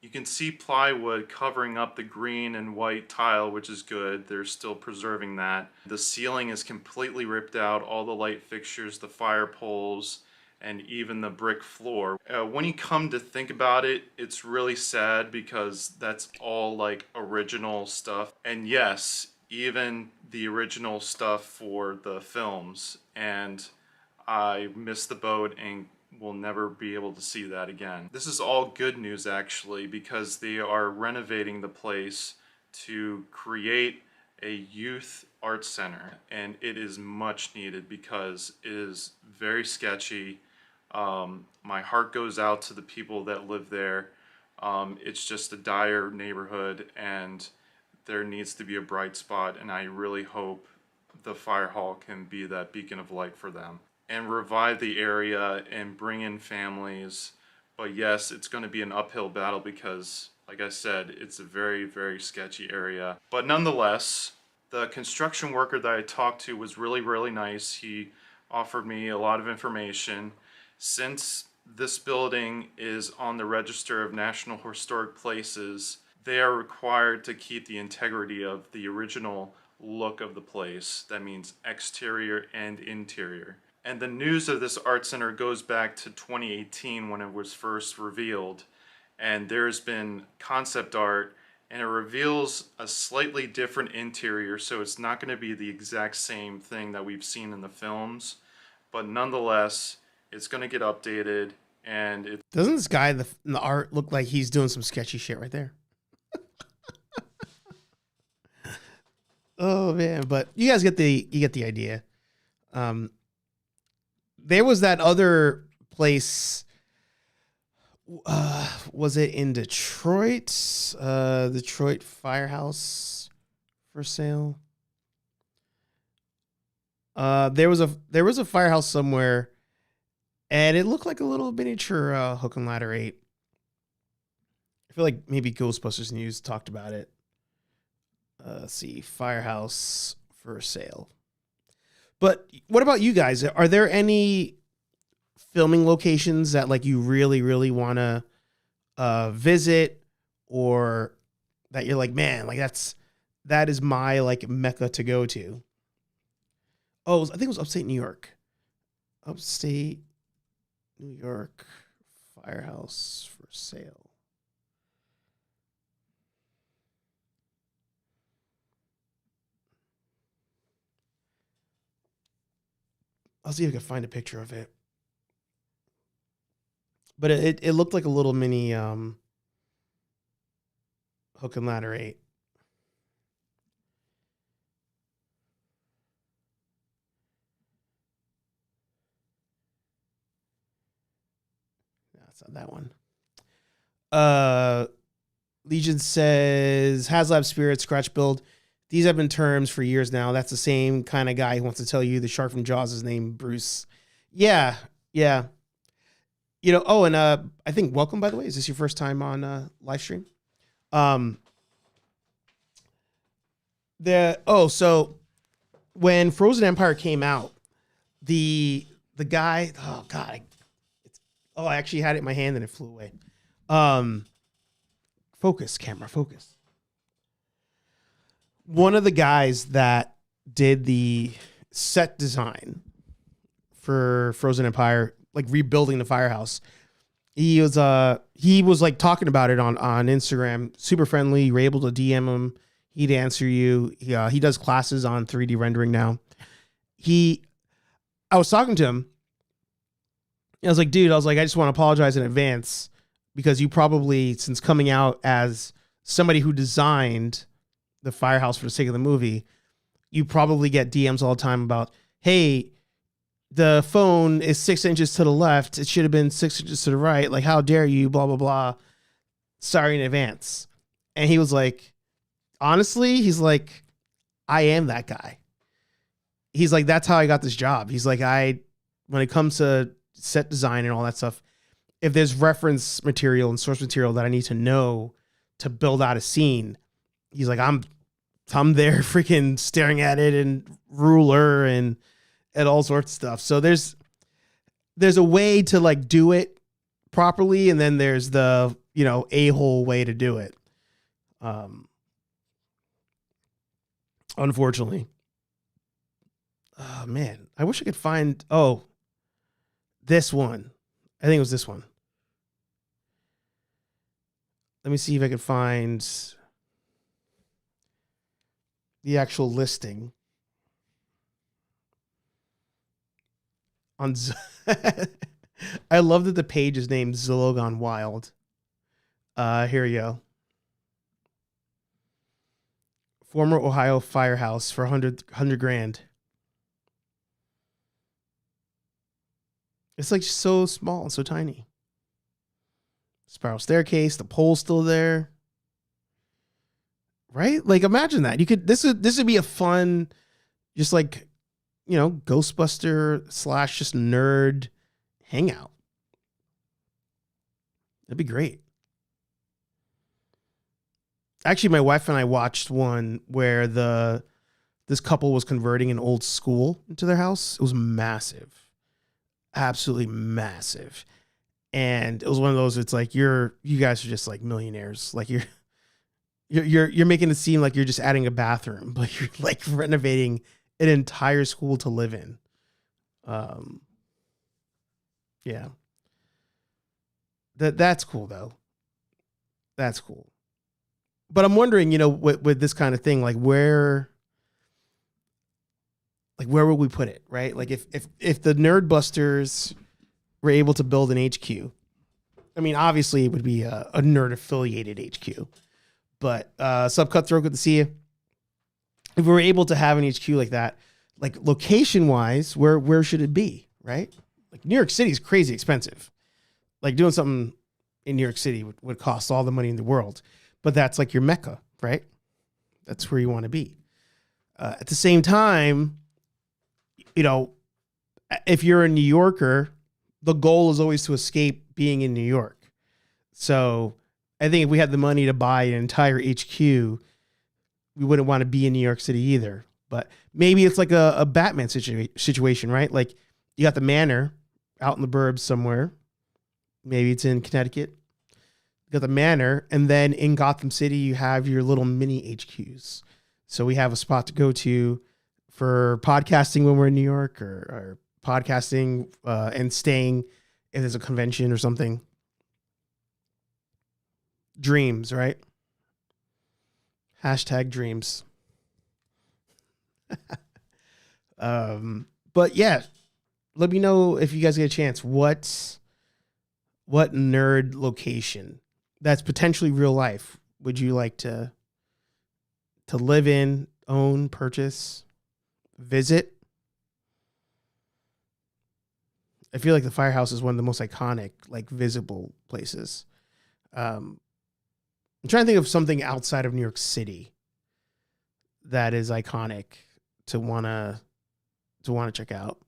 You can see plywood covering up the green and white tile, which is good. They're still preserving that. The ceiling is completely ripped out, all the light fixtures, the fire poles, and even the brick floor. When you come to think about it, it's really sad because that's all like original stuff. And yes, even the original stuff for the films. And I missed the boat and will never be able to see that again. This is all good news actually, because they are renovating the place to create a youth art center, and it is much needed because it is very sketchy. My heart goes out to the people that live there. It's just a dire neighborhood and there needs to be a bright spot, and I really hope the fire hall can be that beacon of light for them and revive the area and bring in families. But yes, it's going to be an uphill battle because, like I said, it's a very, very sketchy area. But nonetheless, the construction worker that I talked to was really, really nice. He offered me a lot of information. Since this building is on the Register of National Historic Places, they are required to keep the integrity of the original look of the place. That means exterior and interior. And the news of this art center goes back to 2018 when it was first revealed. And there's been concept art, and it reveals a slightly different interior, so it's not going to be the exact same thing that we've seen in the films. But nonetheless, it's going to get updated, and it Doesn't this guy in the art look like he's doing some sketchy shit right there? Oh man, but you guys get the idea. There was that other place. Was it in Detroit? Detroit Firehouse for sale. There was a firehouse somewhere, and it looked like a little miniature Hook and Ladder 8. I feel like maybe Ghostbusters News talked about it. Let's see, firehouse for sale. But what about you guys? Are there any filming locations that like you really, really want to visit, or that you're like, man, like that is my like mecca to go to? Oh, I think it was upstate New York. Upstate New York firehouse for sale. I'll see if I can find a picture of it. But it looked like a little mini Hook and Ladder 8. No, it's not that one. Legion says, HasLab Spirit, Scratch Build. These have been terms for years now. That's the same kind of guy who wants to tell you the shark from Jaws is named Bruce. Yeah. You know, oh, and I think welcome, by the way. Is this your first time on live stream? So when Frozen Empire came out, the guy, oh god, I actually had it in my hand and it flew away. Focus, camera, focus. One of the guys that did the set design for Frozen Empire, like rebuilding the firehouse, he was like talking about it on Instagram. Super friendly. You were able to DM him. He'd answer you. He does classes on 3D rendering now. I was talking to him. I was like, dude, I just want to apologize in advance because you probably, since coming out as somebody who designed the firehouse for the sake of the movie, you probably get DMs all the time about, hey, the phone is 6 inches to the left. It should have been 6 inches to the right. Like, how dare you, blah, blah, blah. Sorry in advance. And he was like, honestly, he's like, I am that guy. He's like, that's how I got this job. He's like, when it comes to set design and all that stuff, if there's reference material and source material that I need to know to build out a scene, he's like, I'm there freaking staring at it and ruler and all sorts of stuff. So there's a way to like do it properly, and then there's the, a-hole way to do it. Unfortunately. Oh man, I wish I could find this one. I think it was this one. Let me see if I can find the actual listing on I love that the page is named Zillow Gone Wild. Here we go. Former Ohio firehouse for 100 grand. It's like so small and so tiny. Spiral staircase, the pole's still there. Right? Like, imagine that. This would be a fun, just like, Ghostbuster / just nerd hangout. That'd be great. Actually, my wife and I watched one where this couple was converting an old school into their house. It was massive. Absolutely massive. And it was one of those, it's like you guys are just like millionaires. Like You're making it seem like you're just adding a bathroom, but you're like renovating an entire school to live in. Yeah. That's cool though. That's cool. But I'm wondering, with this kind of thing, like where would we put it, right? Like if the Nerd Busters were able to build an HQ, I mean, obviously it would be a nerd affiliated HQ, but Sub Cutthroat, good to see you. If we were able to have an HQ like that, like location wise, where should it be, right? Like New York City is crazy expensive. Like doing something in New York City would cost all the money in the world, but that's like your Mecca, right? That's where you want to be. At the same time, if you're a New Yorker, the goal is always to escape being in New York. So I think if we had the money to buy an entire HQ, we wouldn't want to be in New York City either. But maybe it's like a Batman situation, right? Like you got the manor out in the burbs somewhere. Maybe it's in Connecticut. You got the manor, and then in Gotham City, you have your little mini HQs. So we have a spot to go to for podcasting when we're in New York, or podcasting and staying if there's a convention or something. Dreams, right? Hashtag dreams. But yeah, let me know if you guys get a chance. What nerd location that's potentially real life would you like to live in, own, purchase, visit? I feel like the Firehouse is one of the most iconic, like visible places. I'm trying to think of something outside of New York City that is iconic to wanna check out.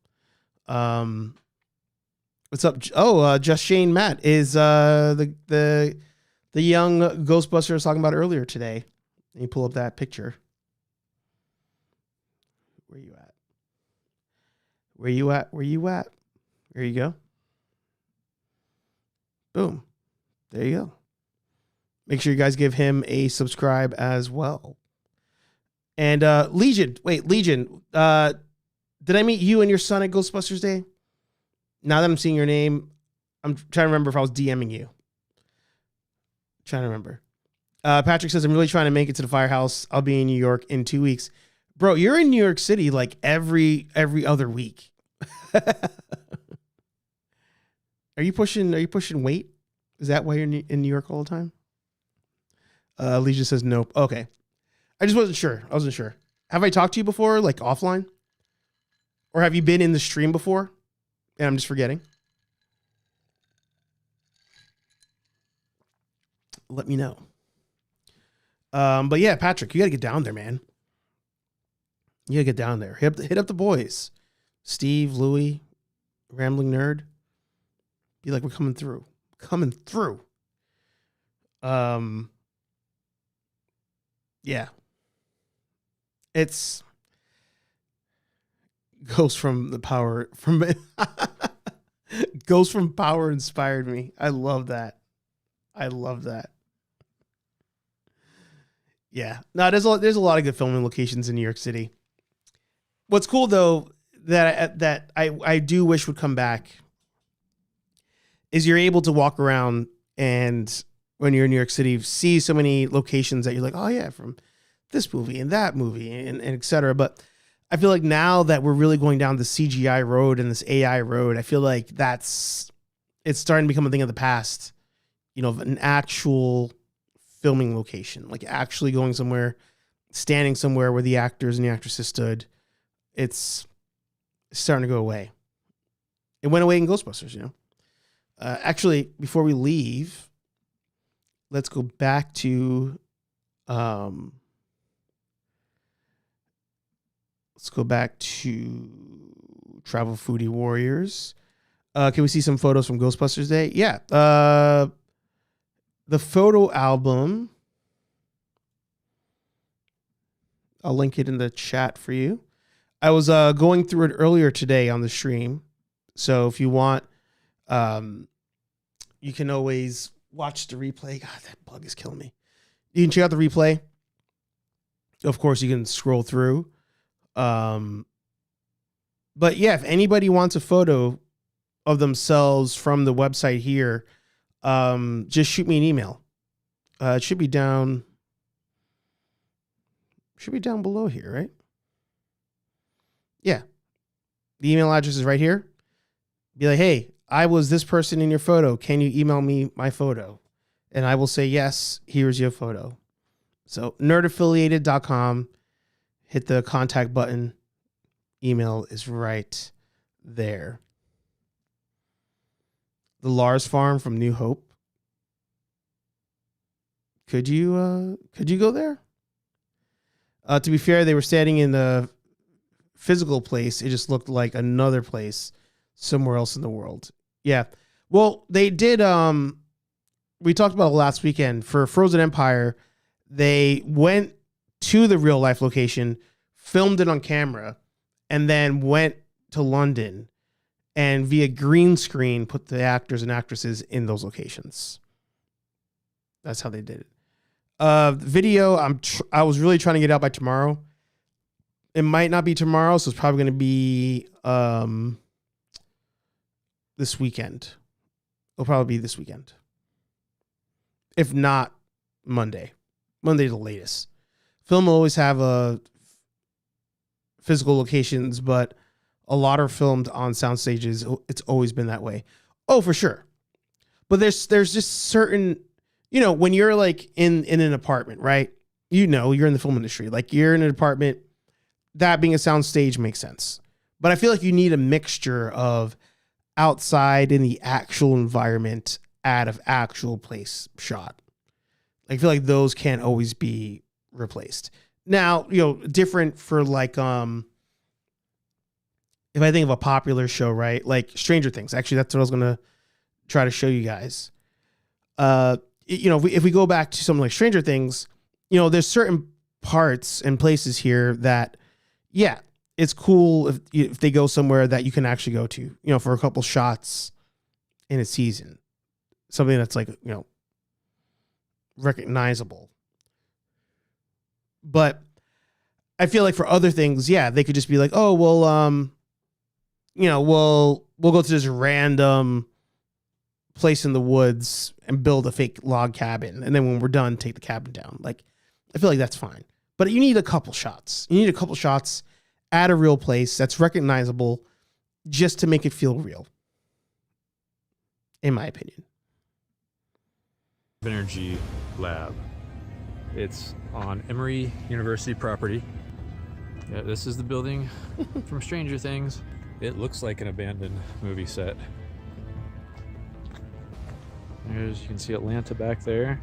What's up? Oh, Just Shane Matt is the young Ghostbuster I was talking about earlier today. Let me pull up that picture. Where you at? Where you at? Where you at? There you go. Boom. There you go. Make sure you guys give him a subscribe as well. And Legion. Wait, Legion. Did I meet you and your son at Ghostbusters Day? Now that I'm seeing your name, I'm trying to remember if I was DMing you. Trying to remember. Patrick says, I'm really trying to make it to the Firehouse. I'll be in New York in 2 weeks. Bro, you're in New York City like every other week. Are you pushing weight? Is that why you're in New York all the time? Legion says nope. Okay. I just wasn't sure. I wasn't sure. Have I talked to you before, like offline? Or have you been in the stream before? And I'm just forgetting. Let me know. But yeah, Patrick, you got to get down there, man. You got to get down there. Hit up the boys. Steve, Louie, Rambling Nerd. Be like, we're coming through. Coming through. Yeah. It's Ghost from the Power from Ghost from Power inspired me. I love that. I love that. Yeah. No, there's a lot of good filming locations in New York City. What's cool though that I do wish would come back is you're able to walk around and when you're in New York City, see so many locations that you're like, oh yeah, from this movie and that movie and et cetera. But I feel like now that we're really going down the CGI road and this AI road, I feel like it's starting to become a thing of the past, an actual filming location, like actually going somewhere, standing somewhere where the actors and the actresses stood. It's starting to go away. It went away in Ghostbusters, Actually, before we leave, let's go back to Travel Foodie Warriors. Can we see some photos from Ghostbusters Day? Yeah. The photo album, I'll link it in the chat for you. I was going through it earlier today on the stream. So if you want, you can always watch the replay. God, that bug is killing me. You can check out the replay. Of course, you can scroll through. But yeah, if anybody wants a photo of themselves from the website here, just shoot me an email. It should be down below here, right? Yeah. The email address is right here. Be like, hey, I was this person in your photo. Can you email me my photo? And I will say, yes, here's your photo. So nerdaffiliated.com, hit the contact button. Email is right there. The Lars Farm from New Hope. Could you go there? To be fair, they were standing in a physical place. It just looked like another place somewhere else in the world. Yeah. Well, they did. We talked about it last weekend for Frozen Empire. They went to the real life location, filmed it on camera, and then went to London and via green screen put the actors and actresses in those locations. That's how they did it. Video, I was really trying to get out by tomorrow. It might not be tomorrow, so it's probably going to be this weekend. It'll probably be this weekend. If not, Monday. Monday the latest. Film will always have physical locations, but a lot are filmed on sound stages. It's always been that way. Oh, for sure. But there's just certain, when you're like in an apartment, right? You're in the film industry. Like you're in an apartment, that being a sound stage makes sense. But I feel like you need a mixture of outside in the actual environment out of actual place shot. I feel like those can't always be replaced. Now, different for like, if I think of a popular show, right? Like Stranger Things. Actually, that's what I was going to try to show you guys. If we go back to something like Stranger Things, there's certain parts and places here that, yeah, it's cool if they go somewhere that you can actually go to, for a couple shots in a season. Something that's like, recognizable. But I feel like for other things, yeah, they could just be like, oh, well, we'll go to this random place in the woods and build a fake log cabin. And then when we're done, take the cabin down. Like, I feel like that's fine. But you need a couple shots. You need a couple shots at a real place that's recognizable just to make it feel real. In my opinion. Energy Lab. It's on Emory University property. Yeah, this is the building from Stranger Things. It looks like an abandoned movie set. There's, you can see Atlanta back there.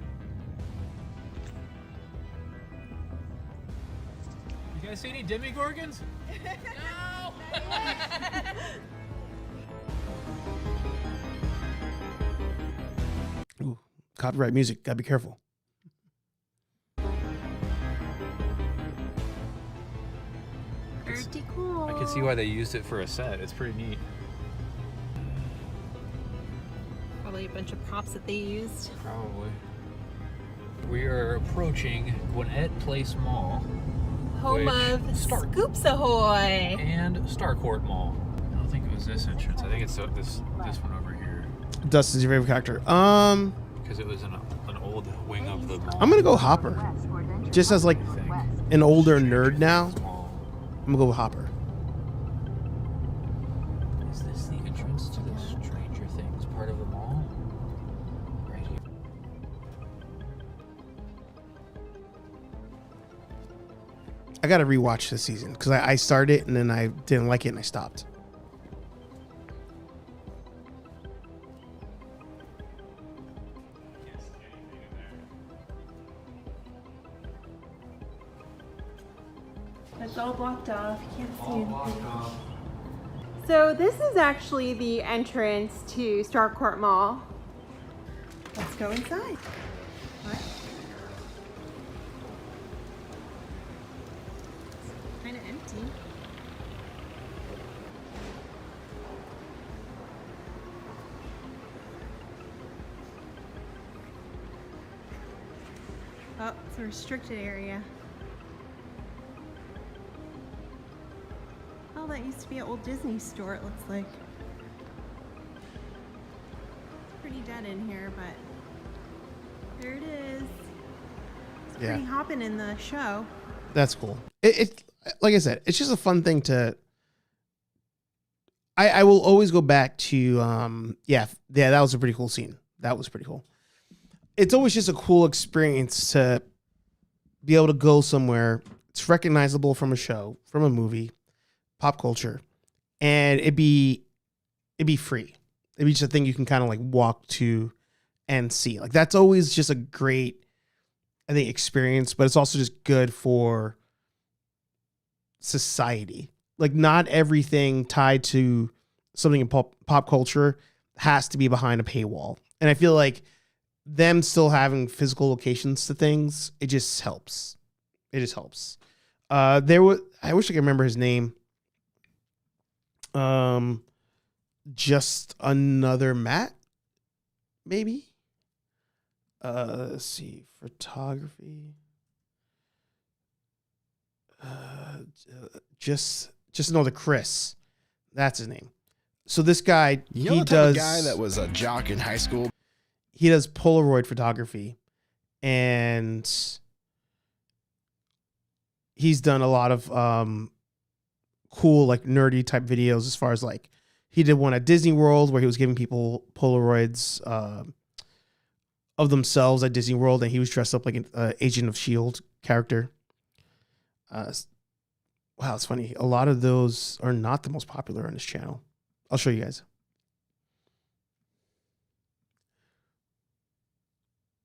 You guys see any Demogorgons? No! Ooh, copyright music. Gotta be careful. Pretty cool. I can see why they used it for a set. It's pretty neat. Probably a bunch of props that they used. Probably. We are approaching Gwinnett Place Mall. Home of Scoops Ahoy! And Starcourt Mall. I don't think it was this entrance. I think it's this one over here. Dustin's your favorite character. Because it was an old wing of the mall. I'm gonna go Hopper. Just as like an older nerd now. I'm gonna go with Hopper. Is this the entrance to the Stranger Things part of the mall? Right here. I gotta rewatch this season because I started it and then I didn't like it and I stopped. It's all blocked off. You can't see anything. So this is actually the entrance to Starcourt Mall. Let's go inside. What? It's kind of empty. Oh, it's a restricted area. Oh, that used to be an old Disney store, it looks like. It's pretty dead in here, but there it is. It's pretty hopping in the show. That's cool. It like I said, it's just a fun thing to. I will always go back to that was a pretty cool scene. That was pretty cool. It's always just a cool experience to be able to go somewhere. It's recognizable from a show, from a movie, pop culture, and it'd be free. It'd be just a thing you can kind of like walk to and see. Like that's always just a great, I think, experience, but it's also just good for society. Like not everything tied to something in pop culture has to be behind a paywall. And I feel like them still having physical locations to things, it just helps. It just helps. I wish I could remember his name. Just Another Matt, maybe. Let's see, photography. Just Another Chris. That's his name. So this guy, he does. The guy that was a jock in high school. He does Polaroid photography, and he's done a lot of cool, like nerdy type videos. As far as like, he did one at Disney World where he was giving people Polaroids of themselves at Disney World, and he was dressed up like an Agent of S.H.I.E.L.D. character. Wow, it's funny. A lot of those are not the most popular on this channel. I'll show you guys.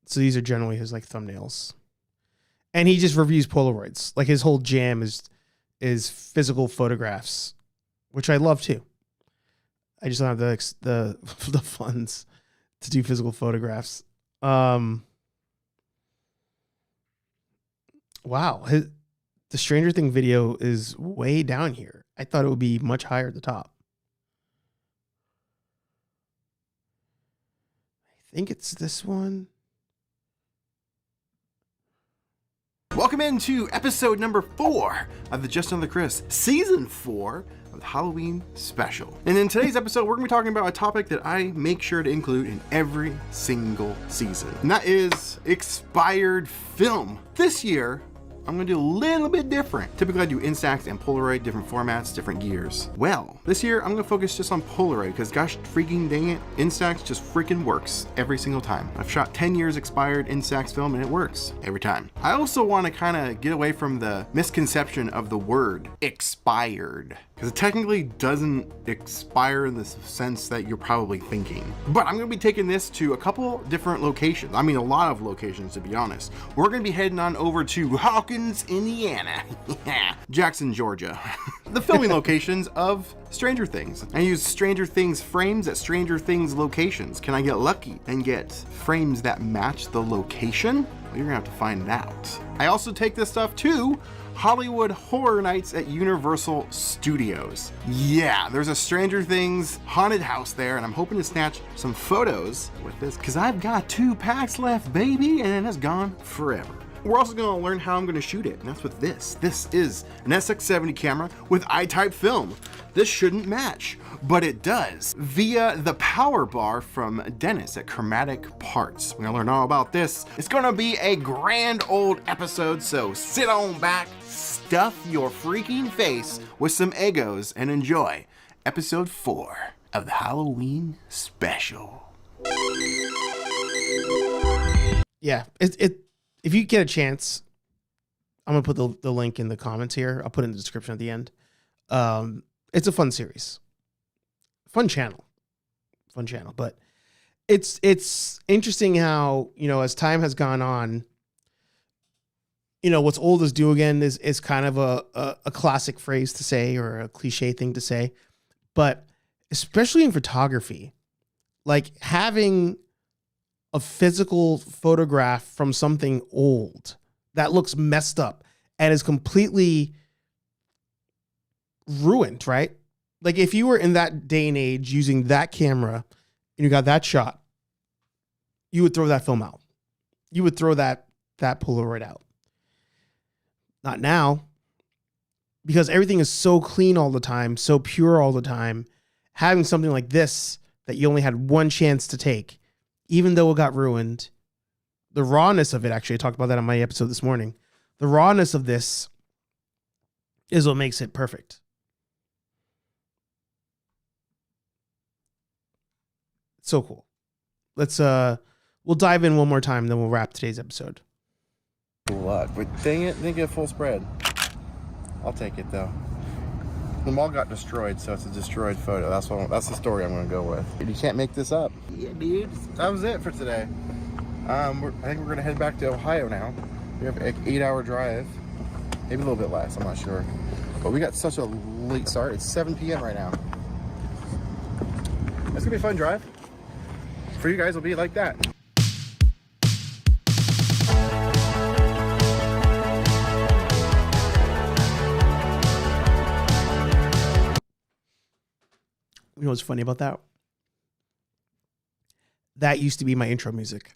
So these are generally his like thumbnails. And he just reviews Polaroids. Like his whole jam is physical photographs, which I love too. I just don't have the funds to do physical photographs. Wow. The Stranger Thing video is way down here. I thought it would be much higher at the top. I think it's this one. Welcome into episode number 4 of the Just Another Chris, season 4 of the Halloween special. And in today's episode, we're gonna be talking about a topic that I make sure to include in every single season, and that is expired film. This year, I'm gonna do a little bit different. Typically I do Instax and Polaroid, different formats, different gears. Well, this year I'm gonna focus just on Polaroid because gosh freaking dang it, Instax just freaking works every single time. I've shot 10 years expired Instax film and it works every time. I also wanna kinda get away from the misconception of the word expired, because it technically doesn't expire in the sense that you're probably thinking. But I'm gonna be taking this to a couple different locations. I mean, a lot of locations, to be honest. We're gonna be heading on over to Hawkins, Indiana. Jackson, Georgia. The filming locations of Stranger Things. I use Stranger Things frames at Stranger Things locations. Can I get lucky and get frames that match the location? Well, you're gonna have to find out. I also take this stuff to Hollywood Horror Nights at Universal Studios. Yeah, there's a Stranger Things haunted house there, and I'm hoping to snatch some photos with this, because I've got 2 packs left, baby, and it has gone forever. We're also going to learn how I'm going to shoot it, and that's with this. This is an SX70 camera with I-type film. This shouldn't match, but it does, via the power bar from Dennis at Chromatic Parts. We're going to learn all about this. It's going to be a grand old episode, so sit on back, stuff your freaking face with some Eggos, and enjoy episode 4 of the Halloween special. Yeah, if you get a chance, I'm gonna put the link in the comments here. I'll put it in the description at the end. It's a fun series, fun channel, but it's interesting how, you know, as time has gone on, you know, what's old is new again is kind of a classic phrase to say, or a cliche thing to say, but especially in photography, like having a physical photograph from something old that looks messed up and is completely ruined, right? Like if you were in that day and age using that camera and you got that shot, you would throw that film out. You would throw that that Polaroid out. Not now, because everything is so clean all the time, so pure all the time. Having something like this that you only had one chance to take, even though it got ruined, the rawness of it, actually, I talked about that on my episode this morning. The rawness of this is what makes it perfect. It's so cool. Let's we'll dive in one more time, then we'll wrap today's episode. Luck, but dang it, didn't get full spread. I'll take it though. The mall got destroyed, so it's a destroyed photo. That's the story I'm gonna go with. You can't make this up. Yeah, dude. That was it for today. I think we're gonna head back to Ohio now. We have an 8-hour drive, maybe a little bit less. I'm not sure, but we got such a late start. It's 7 p.m. right now. It's gonna be a fun drive. For you guys, it'll be like that. You know what's funny about that? That used to be my intro music.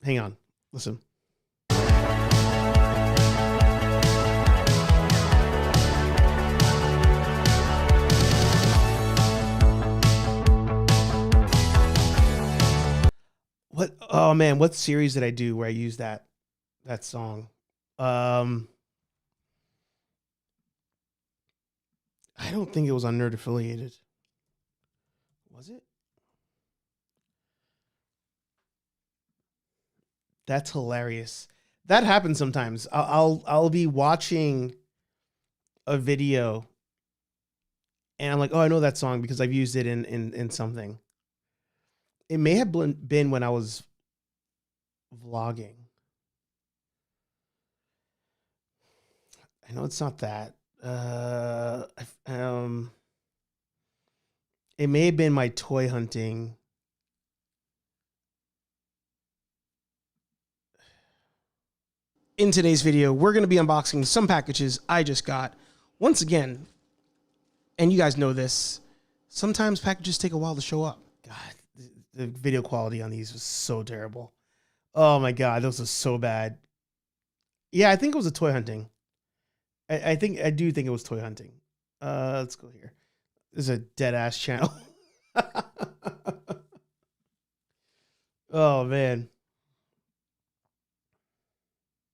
Hang on. Listen. What? Oh man, what series did I do where I used that song? I don't think it was on Nerd Affiliated. Was it? That's hilarious. That happens sometimes. I'll be watching a video and I'm like, oh, I know that song because I've used it in something. It may have been when I was vlogging. I know it's not that. It may have been my toy hunting. In today's video, we're going to be unboxing some packages I just got. Once again, and you guys know this, sometimes packages take a while to show up. God, the video quality on these was so terrible. Oh my God, those are so bad. Yeah, I think it was a toy hunting. I do think it was toy hunting. Let's go here. This is a dead ass channel. Oh man.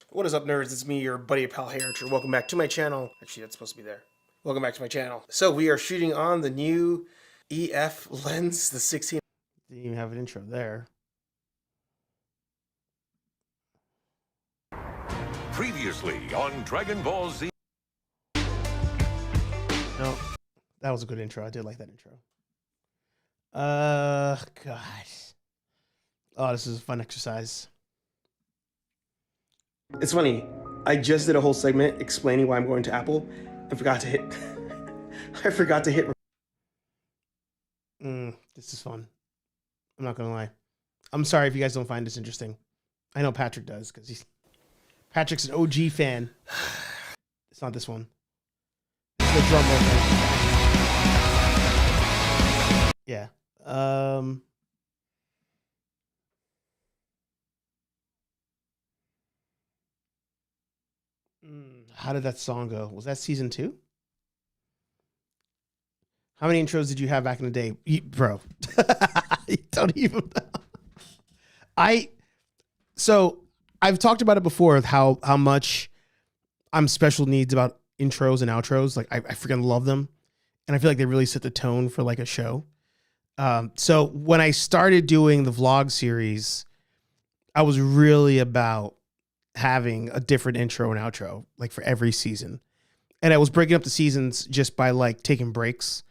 What is up, nerds? It's me, your buddy pal HeyArcher. Welcome back to my channel. Actually, that's supposed to be there. Welcome back to my channel. So we are shooting on the new EF lens, the 16. Didn't even have an intro there. Previously on Dragon Ball Z. No, that was a good intro. I did like that intro. God. Oh, this is a fun exercise. It's funny. I just did a whole segment explaining why I'm going to Apple and forgot to hit. I forgot to hit. This is fun. I'm not gonna lie. I'm sorry if you guys don't find this interesting. I know Patrick does because Patrick's an OG fan. It's not this one. It's the drum roll thing. Yeah. How did that song go? Was that season 2? How many intros did you have back in the day? Bro, you don't even know. So I've talked about it before, how much I'm special needs about intros and outros. Like I freaking love them. And I feel like they really set the tone for like a show. So when I started doing the vlog series, I was really about having a different intro and outro, like for every season. And I was breaking up the seasons just by like taking breaks.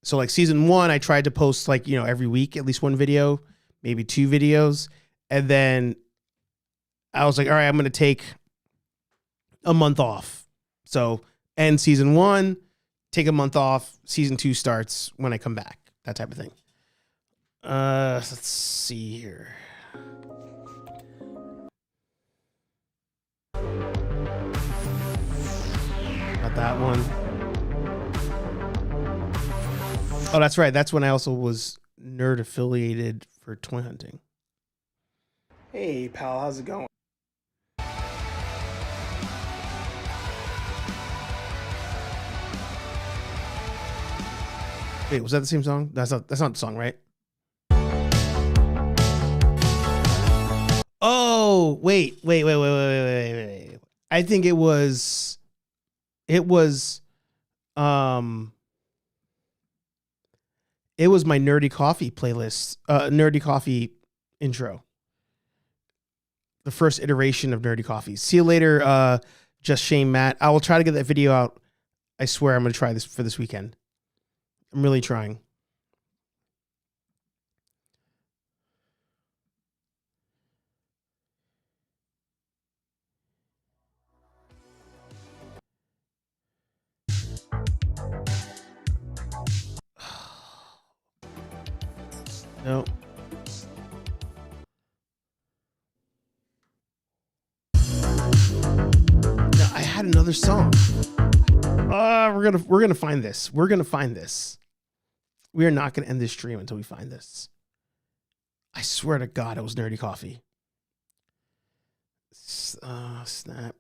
So like season 1, I tried to post like, every week, at least one video, maybe 2 videos. And then I was like, all right, I'm going to take a month off. So end season 1, take a month off. Season 2 starts when I come back, that type of thing. Let's see here. Not that one. Oh, that's right. That's when I also was nerd affiliated for toy hunting. Hey, pal, how's it going? Wait, was that the same song? That's not the song, right? Oh, wait. I think it was um it was my Nerdy Coffee playlist, Nerdy Coffee intro. The first iteration of Nerdy Coffee. See you later, Just Shame Matt. I will try to get that video out. I swear I'm going to try this for this weekend. I'm really trying. No. No, I had another song. We're gonna find this. We're gonna find this. We are not gonna end this stream until we find this. I swear to God, it was Nerdy Coffee. Snap.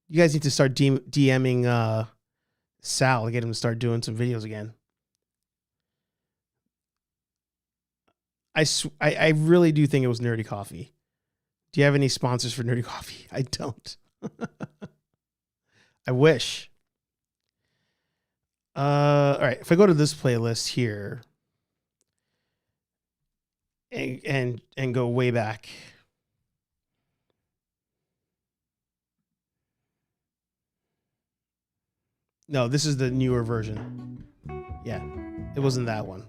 You guys need to start DMing Sal to get him to start doing some videos again. I really do think it was Nerdy Coffee. Do you have any sponsors for Nerdy Coffee? I don't. I wish. All right. If I go to this playlist here and go way back. No, this is the newer version. Yeah, it wasn't that one.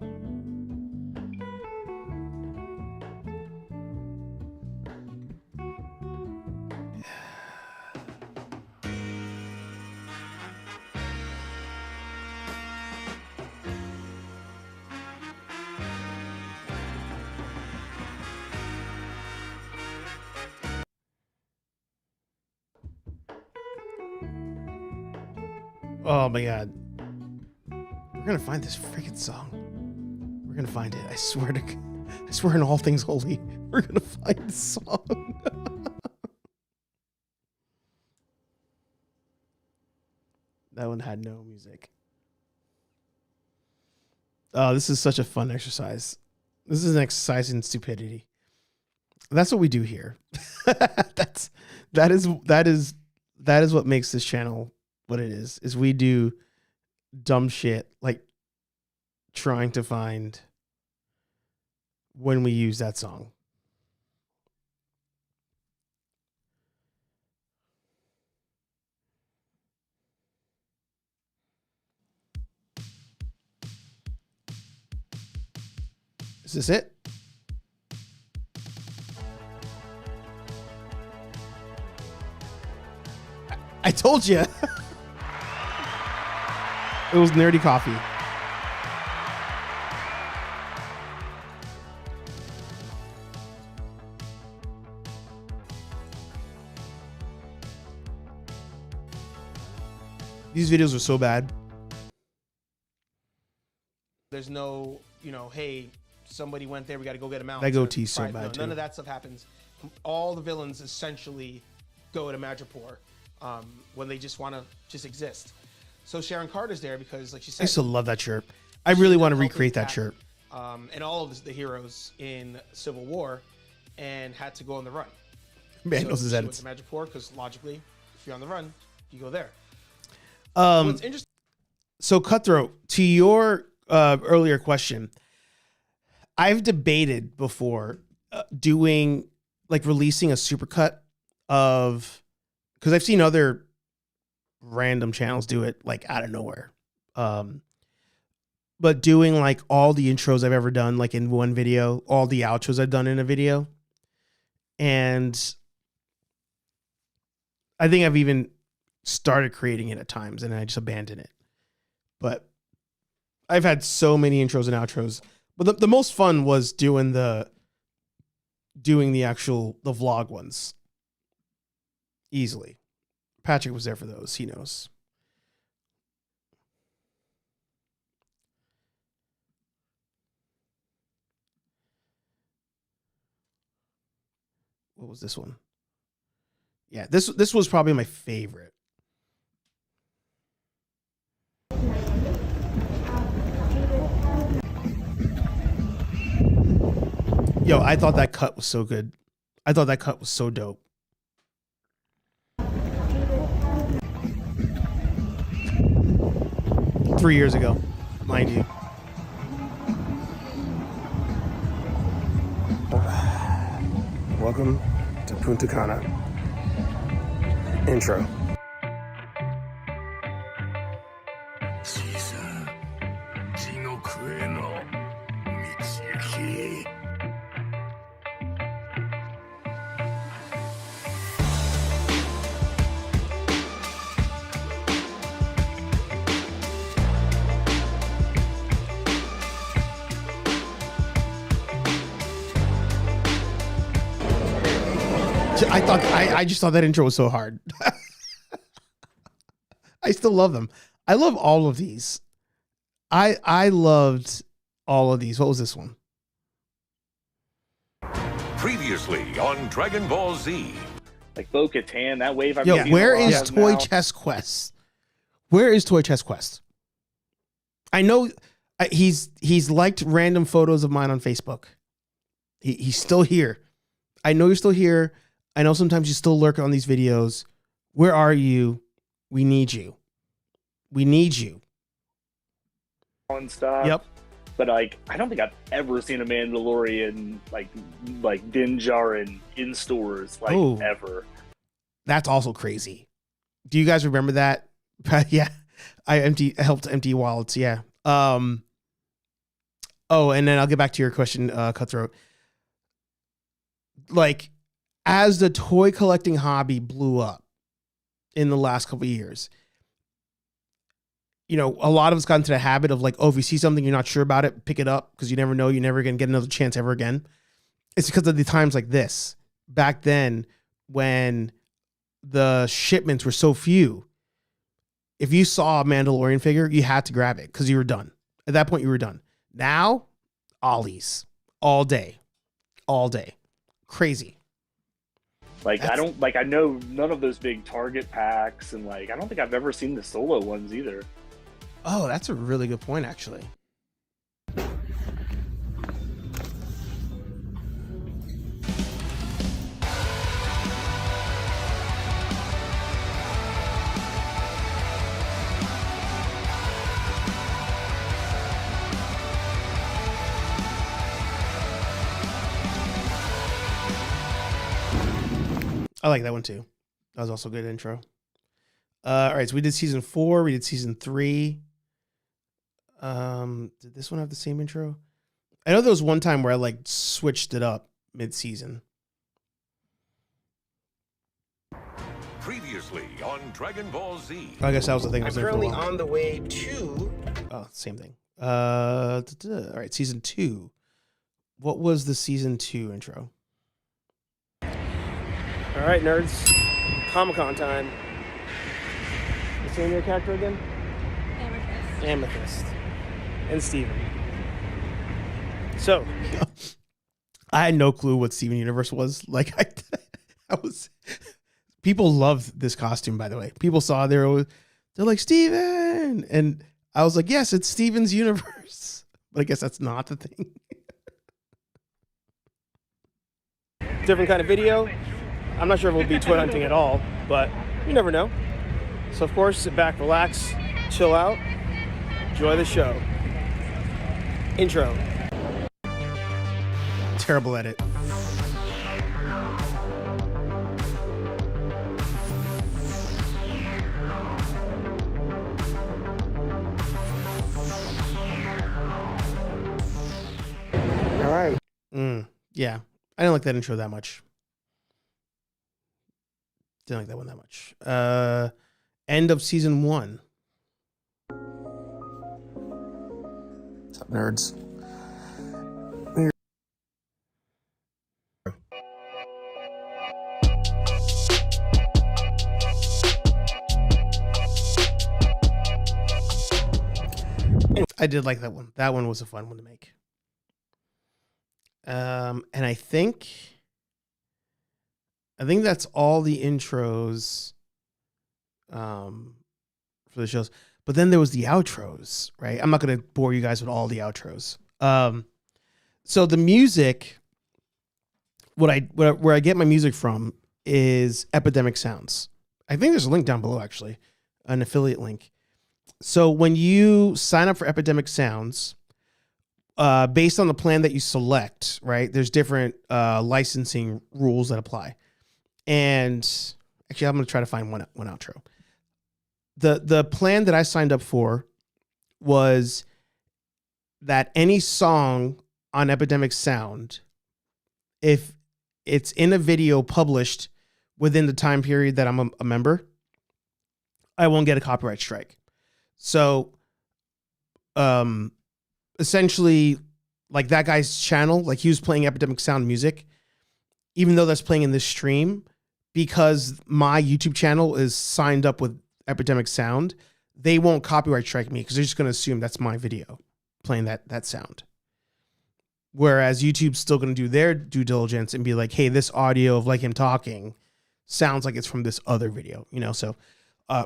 Oh my God. We're gonna find this freaking song. We're gonna find it. I swear in all things holy, we're gonna find the song. That one had no music. Oh, this is such a fun exercise. This is an exercise in stupidity. That's what we do here. That is what makes this channel what it is we do dumb shit like trying to find when we use that song. Is this it? I told you. It was Nerdy Coffee. These videos are so bad. There's no, hey, somebody went there, we got to go get him out. That goatee's so bad, too. None of that stuff happens. All the villains essentially go to Madripoor when they just want to just exist. So Sharon Carter's there because, like she said, I used to love that shirt. I really want to recreate that shirt. And all of the heroes in Civil War, and had to go on the run. Man knows his edits. Went to Madripoor because logically, if you're on the run, you go there. What's interesting. So Cutthroat, to your earlier question, I've debated before doing releasing a supercut of, because I've seen other random channels do it out of nowhere, but doing all the intros I've ever done in one video, all the outros I've done in a video, and I think I've even started creating it at times and I just abandon it. But I've had so many intros and outros, but the most fun was doing the vlog ones. Easily. Patrick was there for those. He knows. What was this one? Yeah, this was probably my favorite. Yo, I thought that cut was so good. I thought that cut was so dope. Three years ago, mind you. Welcome to Punta Cana. Intro. I just thought that intro was so hard. I still love them. I love all of these. I loved all of these. What was this one? Previously on Dragon Ball Z. Like Bo-Katan, that wave. Yo, where is Toy Chess Quest? Where is Toy Chess Quest? I know he's liked random photos of mine on Facebook. He's still here. I know you're still here. I know sometimes you still lurk on these videos. Where are you? We need you. We need you. And stuff. Yep. But like, I don't think I've ever seen a Mandalorian like Din Djarin in stores ever. That's also crazy. Do you guys remember that? Yeah, I helped empty wallets. Yeah. Oh, and then I'll get back to your question, Cutthroat. Like, as the toy collecting hobby blew up in the last couple of years, you know, a lot of us got into the habit of like, oh, if you see something you're not sure about it, pick it up because you never know, you're never gonna get another chance ever again. It's because of the times like this. Back then, when the shipments were so few, if you saw a Mandalorian figure, you had to grab it because you were done. At that point, you were done. Now, ollies all day. Crazy. Like, I know none of those big Target packs, and like, I don't think I've ever seen the solo ones either. Oh, that's a really good point, actually. I like that one too. That was also a good intro. All right, so we did season 4. We did season 3. Did this one have the same intro? I know there was one time where I like switched it up mid-season. Previously on Dragon Ball Z. I guess that was the thing. I'm currently on the way to. Oh, same thing. All right, season 2. What was the season 2 intro? All right, nerds. Comic-Con time. What's the name of your character again? Amethyst. And Steven. So, I had no clue what Steven Universe was. Like, I was... People loved this costume, by the way. People saw they're like, Steven! And I was like, yes, it's Steven's universe. But I guess that's not the thing. Different kind of video. I'm not sure if it'll be toy hunting at all, but you never know. So, of course, sit back, relax, chill out, enjoy the show. Intro. Terrible edit. All right. Yeah. I didn't like that intro that much. Didn't like that one that much. End of season 1. What's up, nerds? I did like that one. That one was a fun one to make. And I think I think that's all the intros for the shows. But then there was the outros, right? I'm not going to bore you guys with all the outros. So the music, where I get my music from is Epidemic Sounds. I think there's a link down below, actually, an affiliate link. So when you sign up for Epidemic Sounds, based on the plan that you select, right, there's different licensing rules that apply. And actually, I'm going to try to find one outro. The plan that I signed up for was that any song on Epidemic Sound, if it's in a video published within the time period that I'm a member, I won't get a copyright strike. So, essentially, like that guy's channel, like he was playing Epidemic Sound music, even though that's playing in this stream, because my YouTube channel is signed up with Epidemic Sound, they won't copyright strike me because they're just going to assume that's my video playing that sound. Whereas YouTube's still going to do their due diligence and be like, hey, this audio of like him talking sounds like it's from this other video, you know? So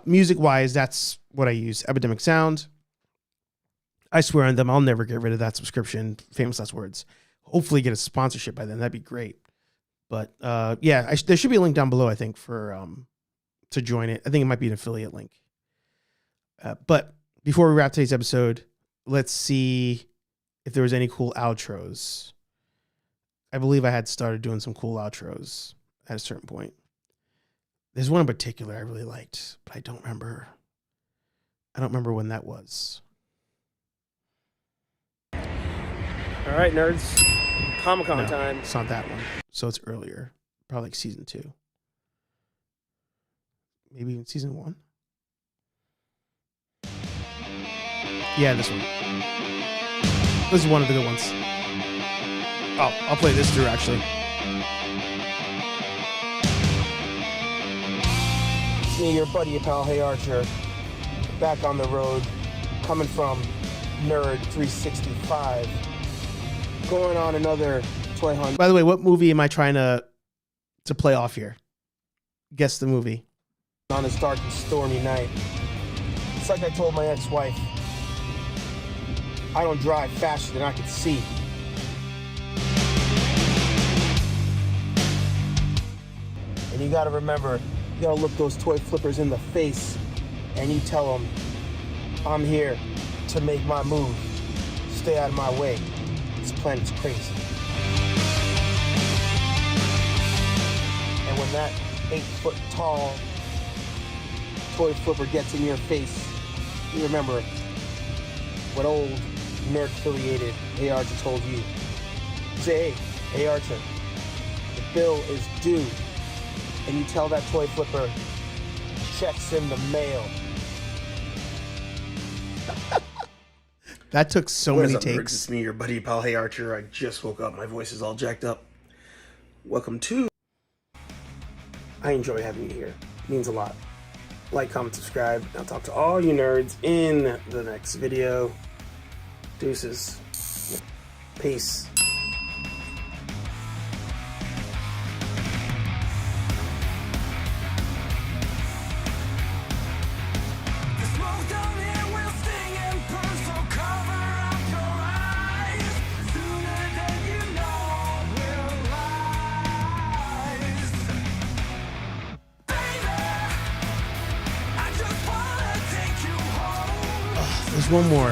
music wise, that's what I use. Epidemic Sound. I swear on them, I'll never get rid of that subscription. Famous last words. Hopefully get a sponsorship by then. That'd be great. But yeah, there should be a link down below, I think, for to join it. I think it might be an affiliate link. But before we wrap today's episode, let's see if there was any cool outros. I believe I had started doing some cool outros at a certain point. There's one in particular I really liked, but I don't remember. I don't remember when that was. All right, nerds. Comic-Con time. It's not that one. So it's earlier. Probably like season 2. Maybe even season 1. Yeah, this one. This is one of the good ones. Oh, I'll play this through, actually. It's me, your buddy, your pal, HeyArcher. Back on the road, coming from Nerd 365. Going on another toy hunt. By the way, what movie am I trying to play off here? Guess the movie. On this dark and stormy night. It's like I told my ex-wife, I don't drive faster than I can see. And you gotta remember, you gotta look those toy flippers in the face and you tell them, I'm here to make my move. Stay out of my way. This planet's crazy. And when that 8-foot tall toy flipper gets in your face, you remember what old nerd-affiliated HeyArcher told you. Say, hey, HeyArcher, the bill is due. And you tell that toy flipper, check's in the mail. That took so many takes. It's me, your buddy, pal, HeyArcher. I just woke up. My voice is all jacked up. Welcome to... I enjoy having you here. It means a lot. Like, comment, subscribe. I'll talk to all you nerds in the next video. Deuces. Peace. There's one more.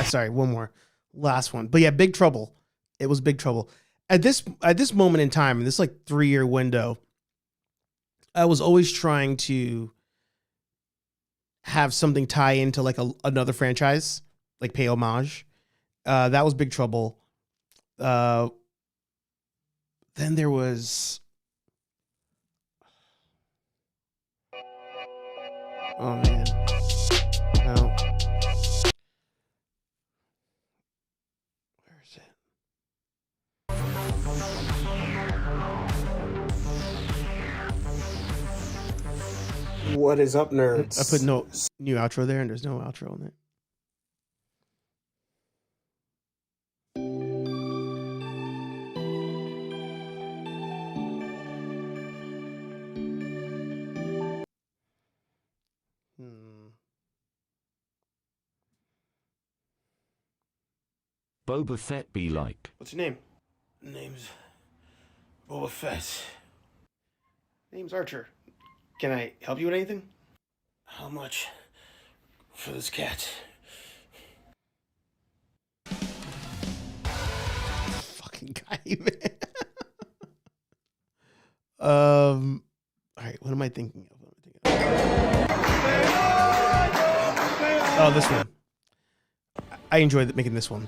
Sorry, one more. Last one. But yeah, Big Trouble. It was Big Trouble. At this moment in time, in this like 3-year window, I was always trying to have something tie into like another franchise, like pay homage. That was Big Trouble. Then there was... Oh, man. No. Where is it? What is up, nerds? I put no new outro there, and there's no outro in it. Boba Fett be like? What's your name? Name's Boba Fett. Name's Archer. Can I help you with anything? How much for this cat? Fucking guy, man. All right, what am I thinking of? Oh, this one. I enjoyed making this one.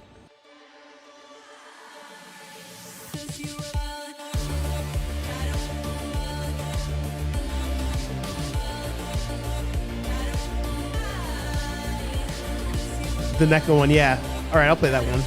The NECA one, yeah. All right, I'll play that one.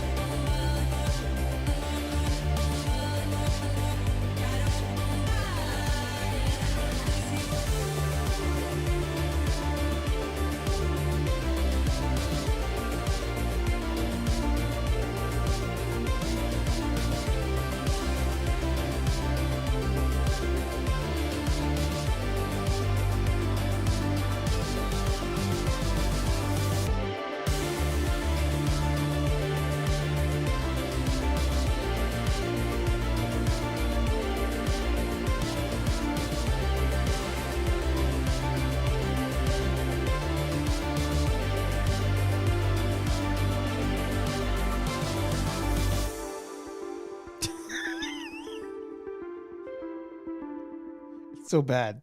So bad.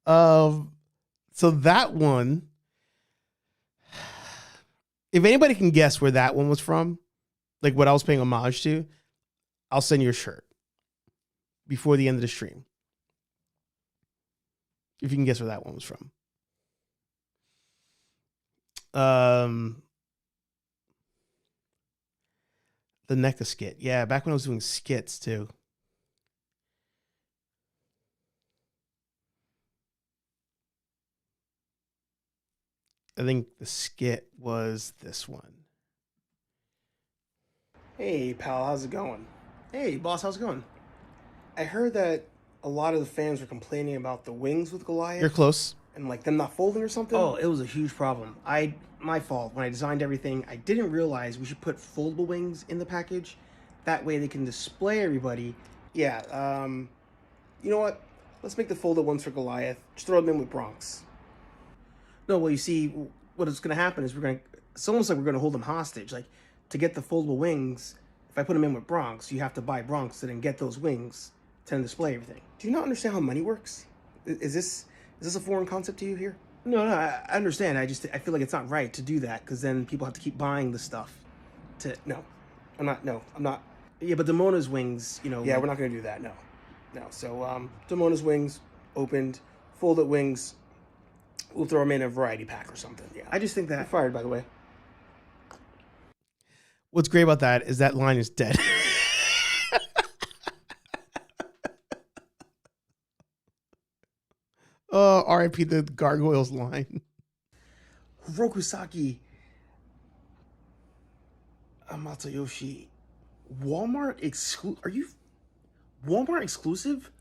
So that one, if anybody can guess where that one was from, like what I was paying homage to, I'll send you a shirt before the end of the stream. If you can guess where that one was from. The NECA skit. Yeah, back when I was doing skits too. I think the skit was this one. Hey, pal, how's it going? Hey, boss, how's it going? I heard that a lot of the fans were complaining about the wings with Goliath. You're close. And like them not folding or something. Oh, it was a huge problem. My fault. When I designed everything, I didn't realize we should put foldable wings in the package. That way they can display everybody. Yeah, you know what? Let's make the folded ones for Goliath. Just throw them in with Bronx. No, well, you see, what is going to happen is it's almost like we're going to hold them hostage. Like, to get the foldable wings, if I put them in with Bronx, you have to buy Bronx to then get those wings to then display everything. Do you not understand how money works? Is this a foreign concept to you here? No, I understand. I feel like it's not right to do that because then people have to keep buying the stuff. I'm not. Yeah, but Damona's wings, you know. Yeah, we're not going to do that, no. So, Damona's wings, opened, folded wings. We'll throw them in a variety pack or something. Yeah, I just think that. You're fired, by the way. What's great about that is that line is dead. R.I.P. the Gargoyles line. Rokusaki Amatoyoshi. Walmart Are you Walmart exclusive?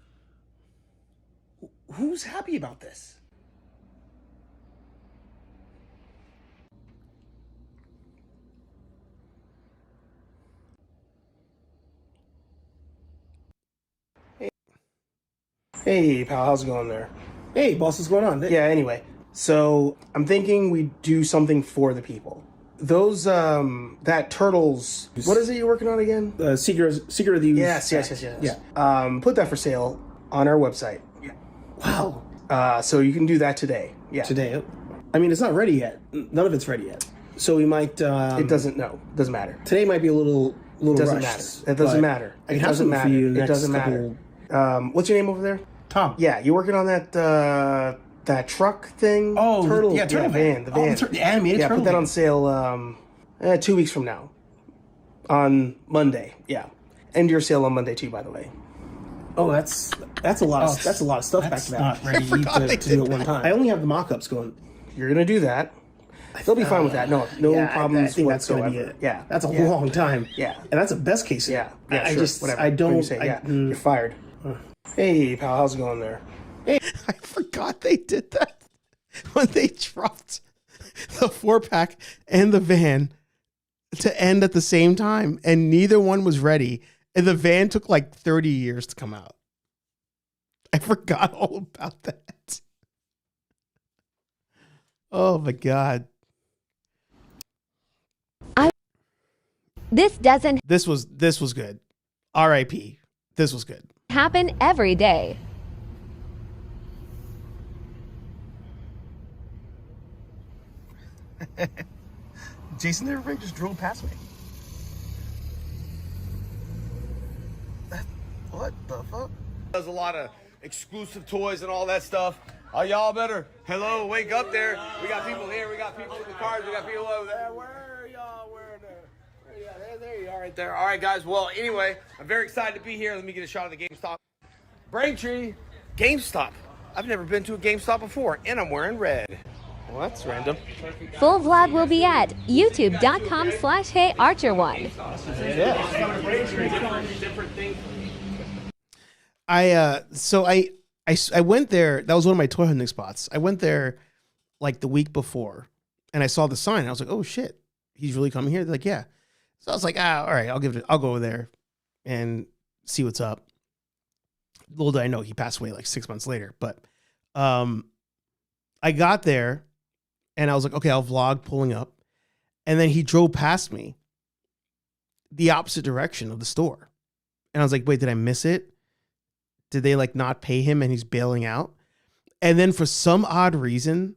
Who's happy about this? Hey, pal, how's it going there? Hey, boss, what's going on? Yeah, anyway. So, I'm thinking we do something for the people. Those, that Turtles... What is it you're working on again? Secret of the Ooze. Yes. Yeah. Put that for sale on our website. Yeah. Wow. So you can do that today. Yeah. Today? I mean, it's not ready yet. None of it's ready yet. So we might... It doesn't matter. Today might be a little doesn't rushed. It doesn't matter. I can have something for you next couple... It doesn't matter. What's your name over there? Tom. Yeah, you're working on that truck thing? Oh, Turtle. Yeah, Turtle van. The van. The animated Turtle. Yeah, put that on sale 2 weeks from now. On Monday. Yeah. End your sale on Monday too, by the way. Oh, that's a lot of stuff back to back. Not ready to do at one time. I only have the mock-ups going. You're gonna do that. They'll be fine with that. No problems. I think that's gonna be it. Yeah, that's a long time. Yeah, and that's a best case. Yeah, whatever. I don't. You're fired. Hey, pal, how's it going there? Hey, I forgot they did that when they dropped the 4-pack and the van to end at the same time, and neither one was ready. And the van took like 30 years to come out. I forgot all about that. Oh my God. This doesn't This was good. R.I.P. This was good. happen every day. Jason never just drove past me. What the fuck? Does a lot of exclusive toys and all that stuff. Y'all better, hello, wake up there. We got people here, we got people in the cars, we got people over there. Where are y'all? Where there you are right there. All right, guys, well, anyway, I'm very excited to be here. Let me get a shot of the GameStop. Braintree, GameStop. I've never been to a GameStop before, and I'm wearing red. Well, that's random. Full vlog will be at youtube.com/HeyArcher1. I went there. That was one of my toy hunting spots. I went there like the week before, and I saw the sign. And I was like, "Oh shit, he's really coming here." They're like, "Yeah." So I was like, "Ah, all right, I'll go over there and see what's up." Little did I know he passed away like 6 months later. But I got there, and I was like, "Okay, I'll vlog pulling up," and then he drove past me, the opposite direction of the store, and I was like, "Wait, did I miss it? Did they like not pay him and he's bailing out?" And then for some odd reason,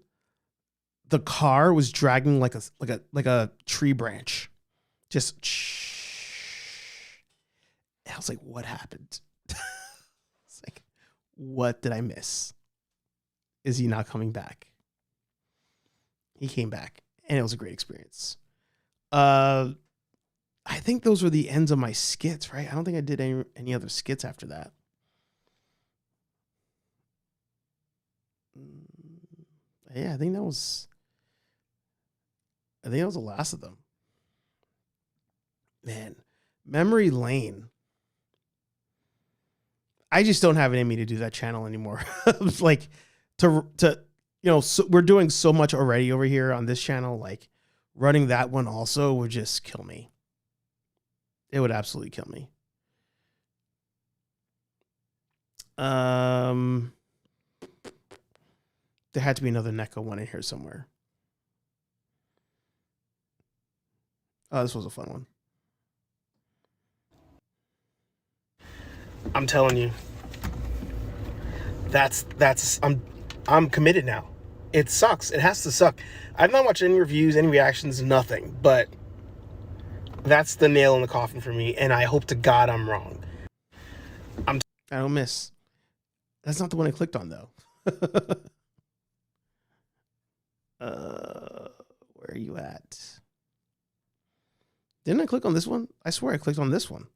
the car was dragging like a tree branch. Just I was like, what happened? It's like, what did I miss? Is he not coming back? He came back, and it was a great experience. I think those were the ends of my skits, right? I don't think I did any other skits after that. Yeah, I think that was the last of them. Man, memory lane. I just don't have it in me to do that channel anymore. Like to we're doing so much already over here on this channel. Like running that one also would just kill me. It would absolutely kill me. There had to be another NECA one in here somewhere. Oh, this was a fun one. I'm telling you. I'm committed now. It sucks. It has to suck. I've not watched any reviews, any reactions, nothing, but that's the nail in the coffin for me, and I hope to God I'm wrong. I don't miss. That's not the one I clicked on though. Where are you at? Didn't I click on this one? I swear I clicked on this one.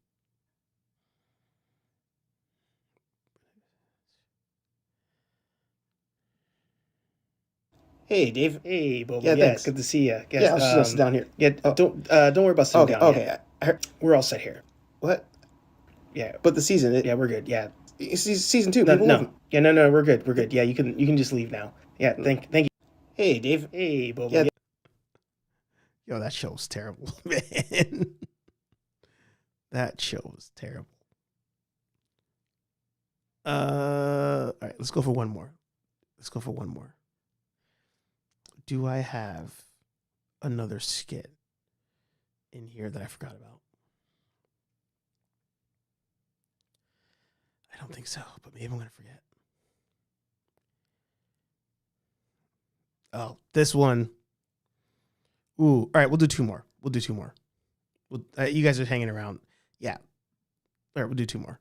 Hey, Dave. Hey, Bobo. Yeah, Thanks. good to see you. Yeah, I'll sit down here. Yeah, don't worry about sitting down. Okay. We're all set here. What? Yeah, But the season, yeah, we're good. Yeah, season 2. no. Yeah, no, we're good. We're good. Yeah, you can just leave now. Yeah, thank you. Hey, Dave. Hey, Bobo. Yeah. Yo, that show was terrible, man. That show was terrible. All right, let's go for one more. Do I have another skit in here that I forgot about? I don't think so, but maybe I'm going to forget. Oh, this one. Ooh, all right, we'll do two more. You guys are hanging around. Yeah. All right, we'll do two more.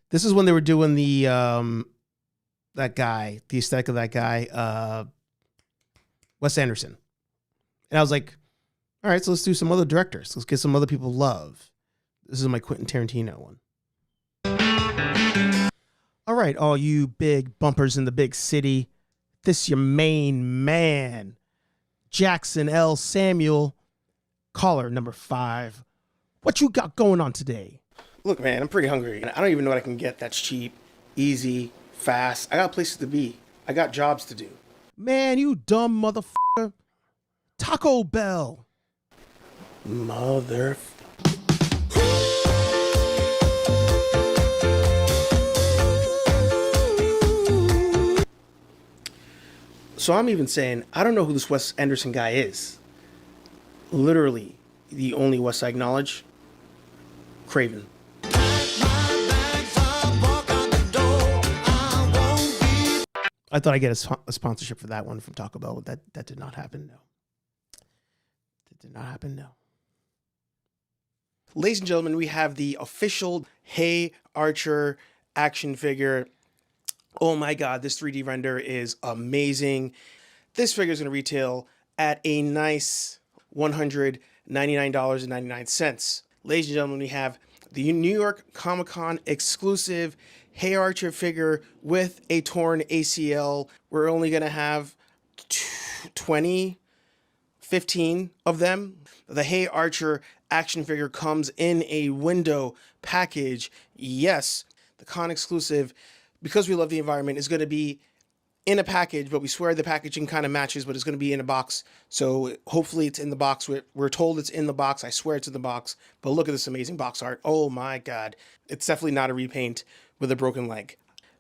This is when they were doing the the aesthetic of that guy, Wes Anderson. And I was like, all right, so let's do some other directors. Let's get some other people love. This is my Quentin Tarantino one. All right, all you big bumpers in the big city, this your main man, Jackson L. Samuel, caller number 5. What you got going on today? Look, man, I'm pretty hungry. I don't even know what I can get that's cheap, easy, fast. I got places to be. I got jobs to do. Man, you dumb motherfucker. Taco Bell. Mother. So I'm even saying, I don't know who this Wes Anderson guy is. Literally, the only Wes I acknowledge, Craven. I thought I'd get a sponsorship for that one from Taco Bell, but that did not happen, no. That did not happen, no. Ladies and gentlemen, we have the official HeyArcher action figure. Oh my God, this 3D render is amazing. This figure is going to retail at a nice $199.99. Ladies and gentlemen, we have the New York Comic Con exclusive HeyArcher figure with a torn ACL. We're only going to have 15 of them. The HeyArcher action figure comes in a window package. Yes, the con exclusive, because we love the environment, is going to be in a package, but we swear the packaging kind of matches, but it's going to be in a box. So hopefully it's in the box. We're told it's in the box. I swear it's in the box. But look at this amazing box art. Oh my God. It's definitely not a repaint with a broken leg.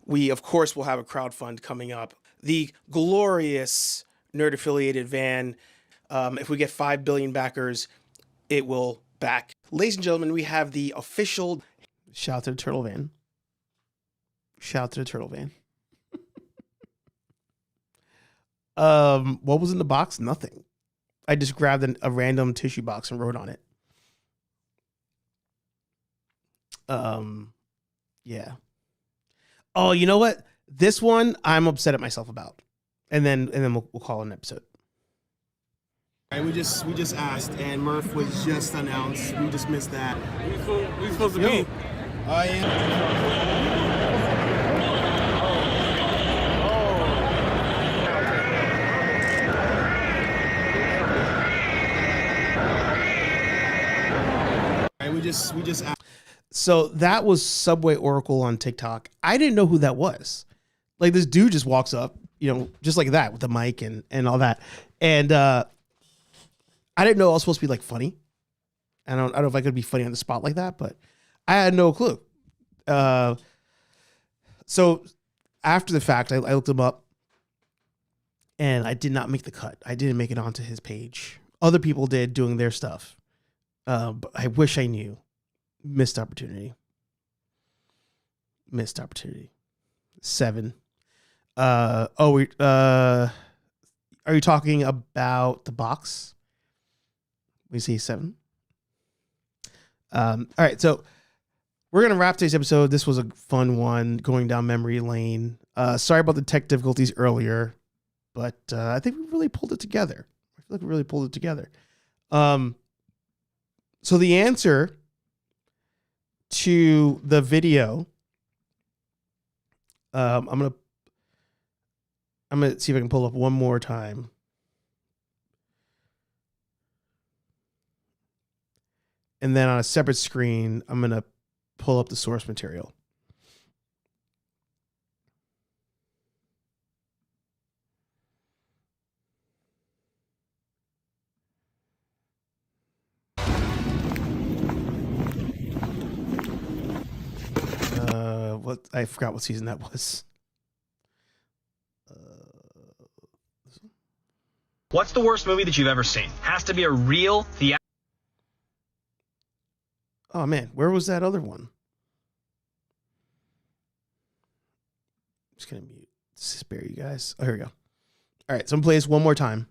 We, of course, will have a crowdfund coming up. The glorious nerd-affiliated van. If we get 5 billion backers, it will back. Ladies and gentlemen, we have the official... Shout out to the Turtle Van. Shout out to the Turtle Van. What was in the box? Nothing. I just grabbed a random tissue box and wrote on it. Yeah. Oh, you know what? This one I'm upset at myself about, and then we'll call it an episode. All right, we just asked, and Murph was just announced. We just missed that. We supposed to be. I am. We just asked. So that was Subway Oracle on TikTok. I didn't know who that was. Like, this dude just walks up, just like that with the mic and all that. And I didn't know I was supposed to be like funny. I don't know if I could be funny on the spot like that, but I had no clue. So after the fact, I looked him up and I did not make the cut. I didn't make it onto his page. Other people did doing their stuff. But I wish I knew. Missed opportunity. 7. Are you talking about the box? We see 7. All right, so we're gonna wrap today's episode. This was a fun one, going down memory lane. Sorry about the tech difficulties earlier, but I think we really pulled it together. I feel like we really pulled it together. So the answer to the video, I'm gonna see if I can pull up one more time. And then on a separate screen, I'm gonna pull up the source material. I forgot what season that was. What's the worst movie that you've ever seen? Has to be a real theatrical. Oh man, where was that other one? I'm just gonna mute. Spare you guys. Oh, here we go. All right, so I'm gonna play this one more time.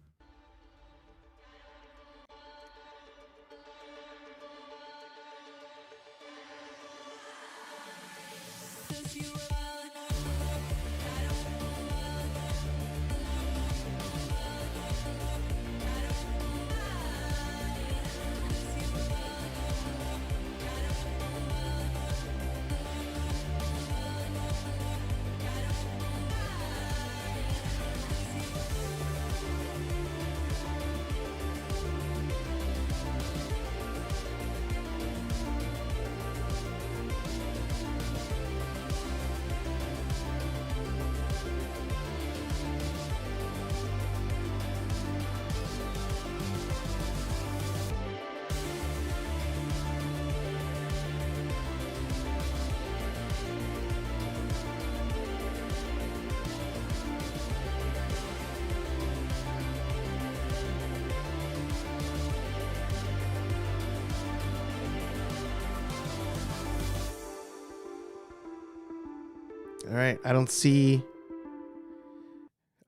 All right. I don't see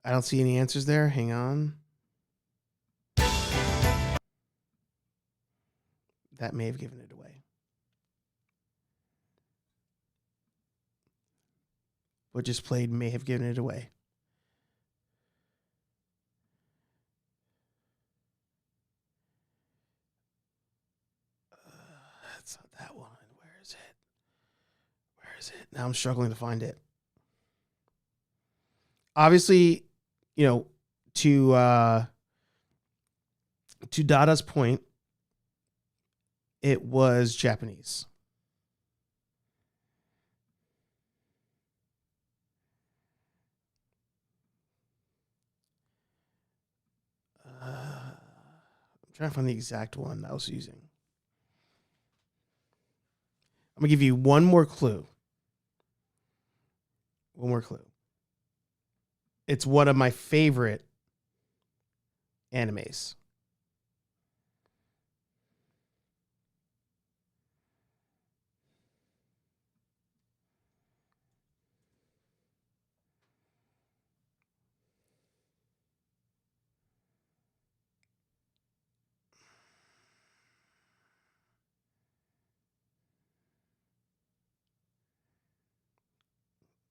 any answers there. Hang on. That may have given it away. What just played may have given it away. That's not that one. Where is it? Where is it? Now I'm struggling to find it. Obviously, you know, to Dada's point, it was Japanese. I'm trying to find the exact one I was using. I'm going to give you one more clue. One more clue. It's one of my favorite animes.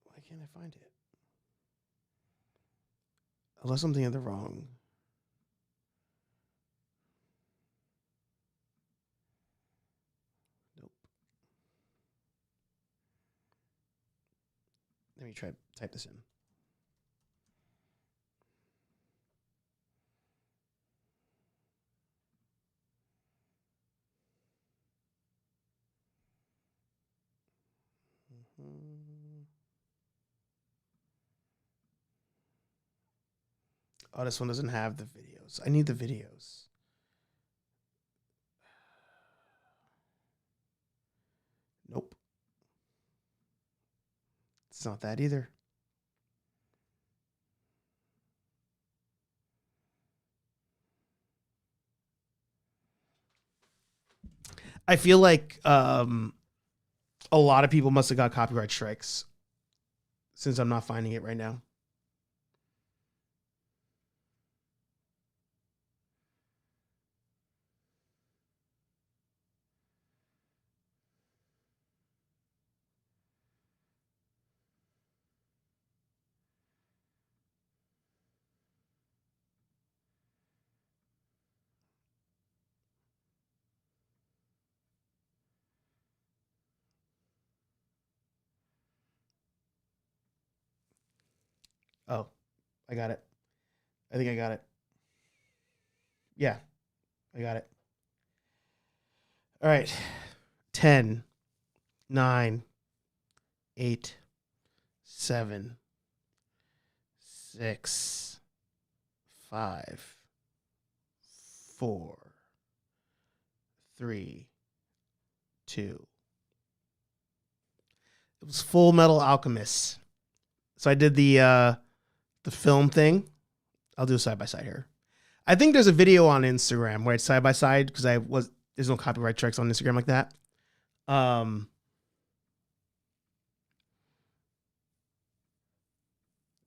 Why can't I find it? Unless I'm thinking of the wrong. Nope. Let me try to type this in. Oh, this one doesn't have the videos. I need the videos. Nope. It's not that either. I feel like a lot of people must have got copyright strikes since I'm not finding it right now. Oh, I got it. I think I got it. Yeah, I got it. All right. 10, 9, 8, 7, 6, 5, 4, 3, 2. It was Full Metal Alchemist. So I did the film thing. I'll do a side by side here. I think there's a video on Instagram where it's side by side because there's no copyright strikes on Instagram like that.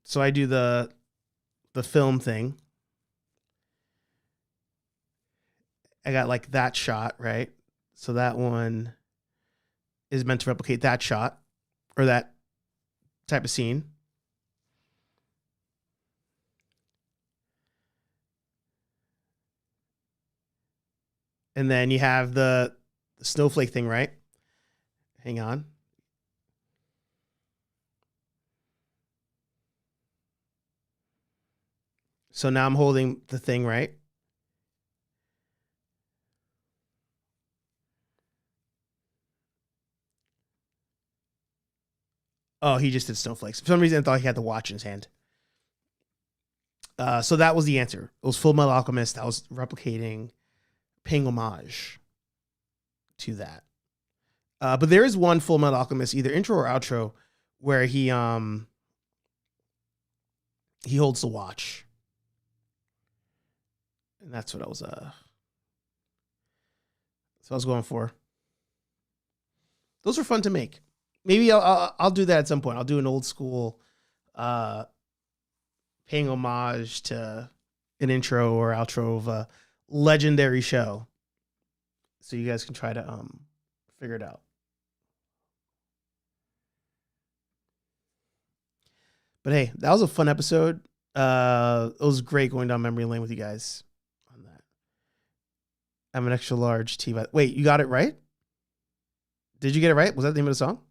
So I do the film thing. I got like that shot, right? So that one is meant to replicate that shot or that type of scene. And then you have the snowflake thing, right? Hang on. So now I'm holding the thing, right? Oh, he just did snowflakes. For some reason, I thought he had the watch in his hand. So that was the answer. It was Full Metal Alchemist. I was replicating, paying homage to that. But there is one Full Metal Alchemist, either intro or outro, where he holds the watch. And that's what I was going for. Those were fun to make. maybe I'll do that at some point. I'll do an old school, paying homage to an intro or outro of a legendary show, so you guys can try to figure it out. But hey, that was a fun episode. It was great going down memory lane with you guys on that. I'm an extra large tea. Wait, you got it right? Did you get it right? Was that the name of the song?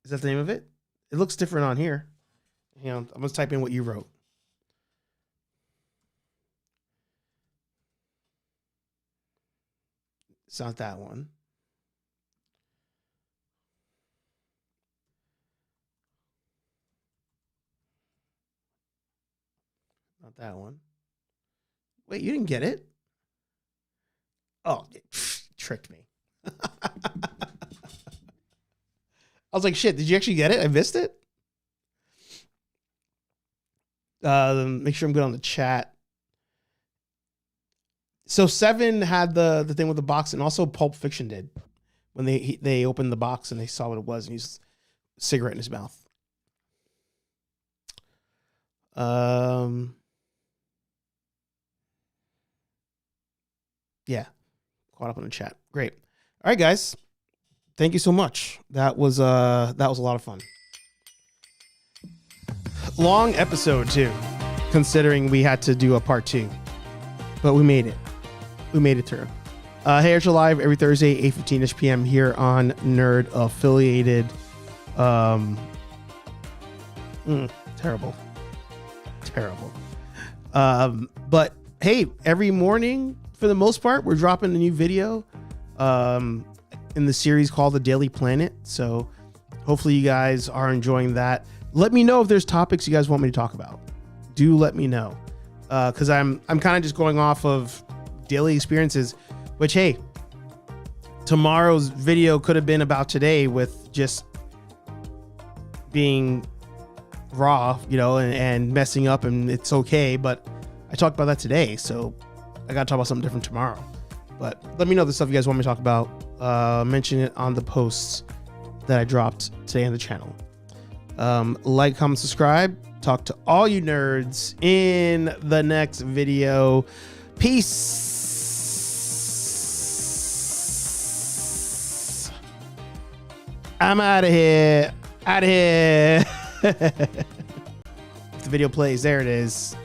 Is that the name of it? It looks different on here. Hang on, I'm going to type in what you wrote. It's not that one. Not that one. Wait, you didn't get it? Oh, tricked me. I was like, shit, did you actually get it? I missed it? Make sure I'm good on the chat. So 7 had the thing with the box, and also Pulp Fiction did. When they opened the box and they saw what it was, and he's a cigarette in his mouth. Yeah, caught up on the chat. Great. All right, guys. Thank you so much. That was a lot of fun. Long episode too, considering we had to do a part 2, but we made it. We made it through. HeyArcher Live every Thursday, 8:15ish p.m. here on Nerd Affiliated. Terrible. But hey, every morning, for the most part, we're dropping a new video in the series called The Daily Planet. So hopefully you guys are enjoying that. Let me know if there's topics you guys want me to talk about. Do let me know. Because I'm kind of just going off of daily experiences, which, hey, tomorrow's video could have been about today with just being raw, and messing up, and it's okay. But I talked about that today, so I got to talk about something different tomorrow. But let me know the stuff you guys want me to talk about. Mention it on the posts that I dropped today on the channel. Like, comment, subscribe. Talk to all you nerds in the next video. Peace. I'm out of here. If the video plays, there it is.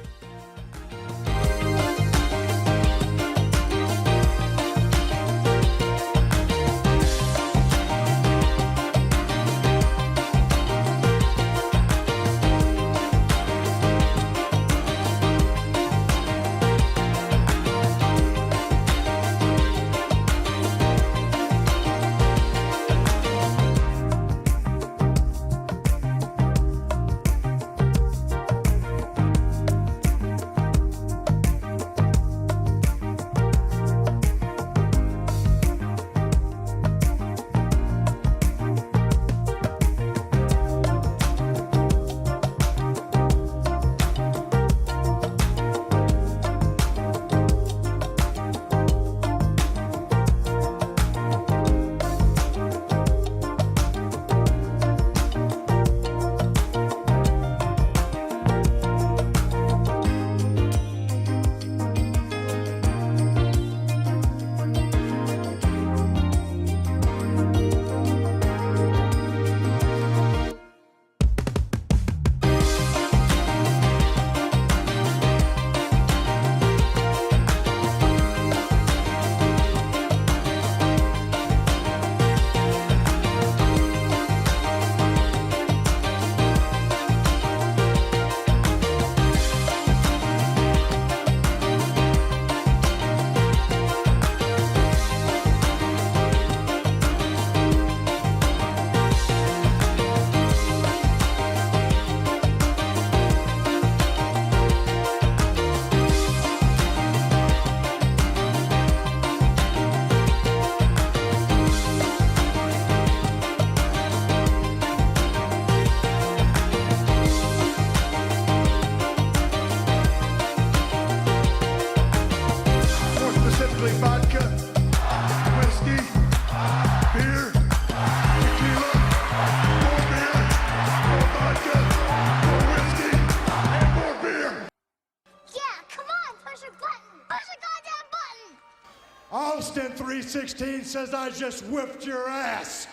Austin 316 says I just whipped your ass.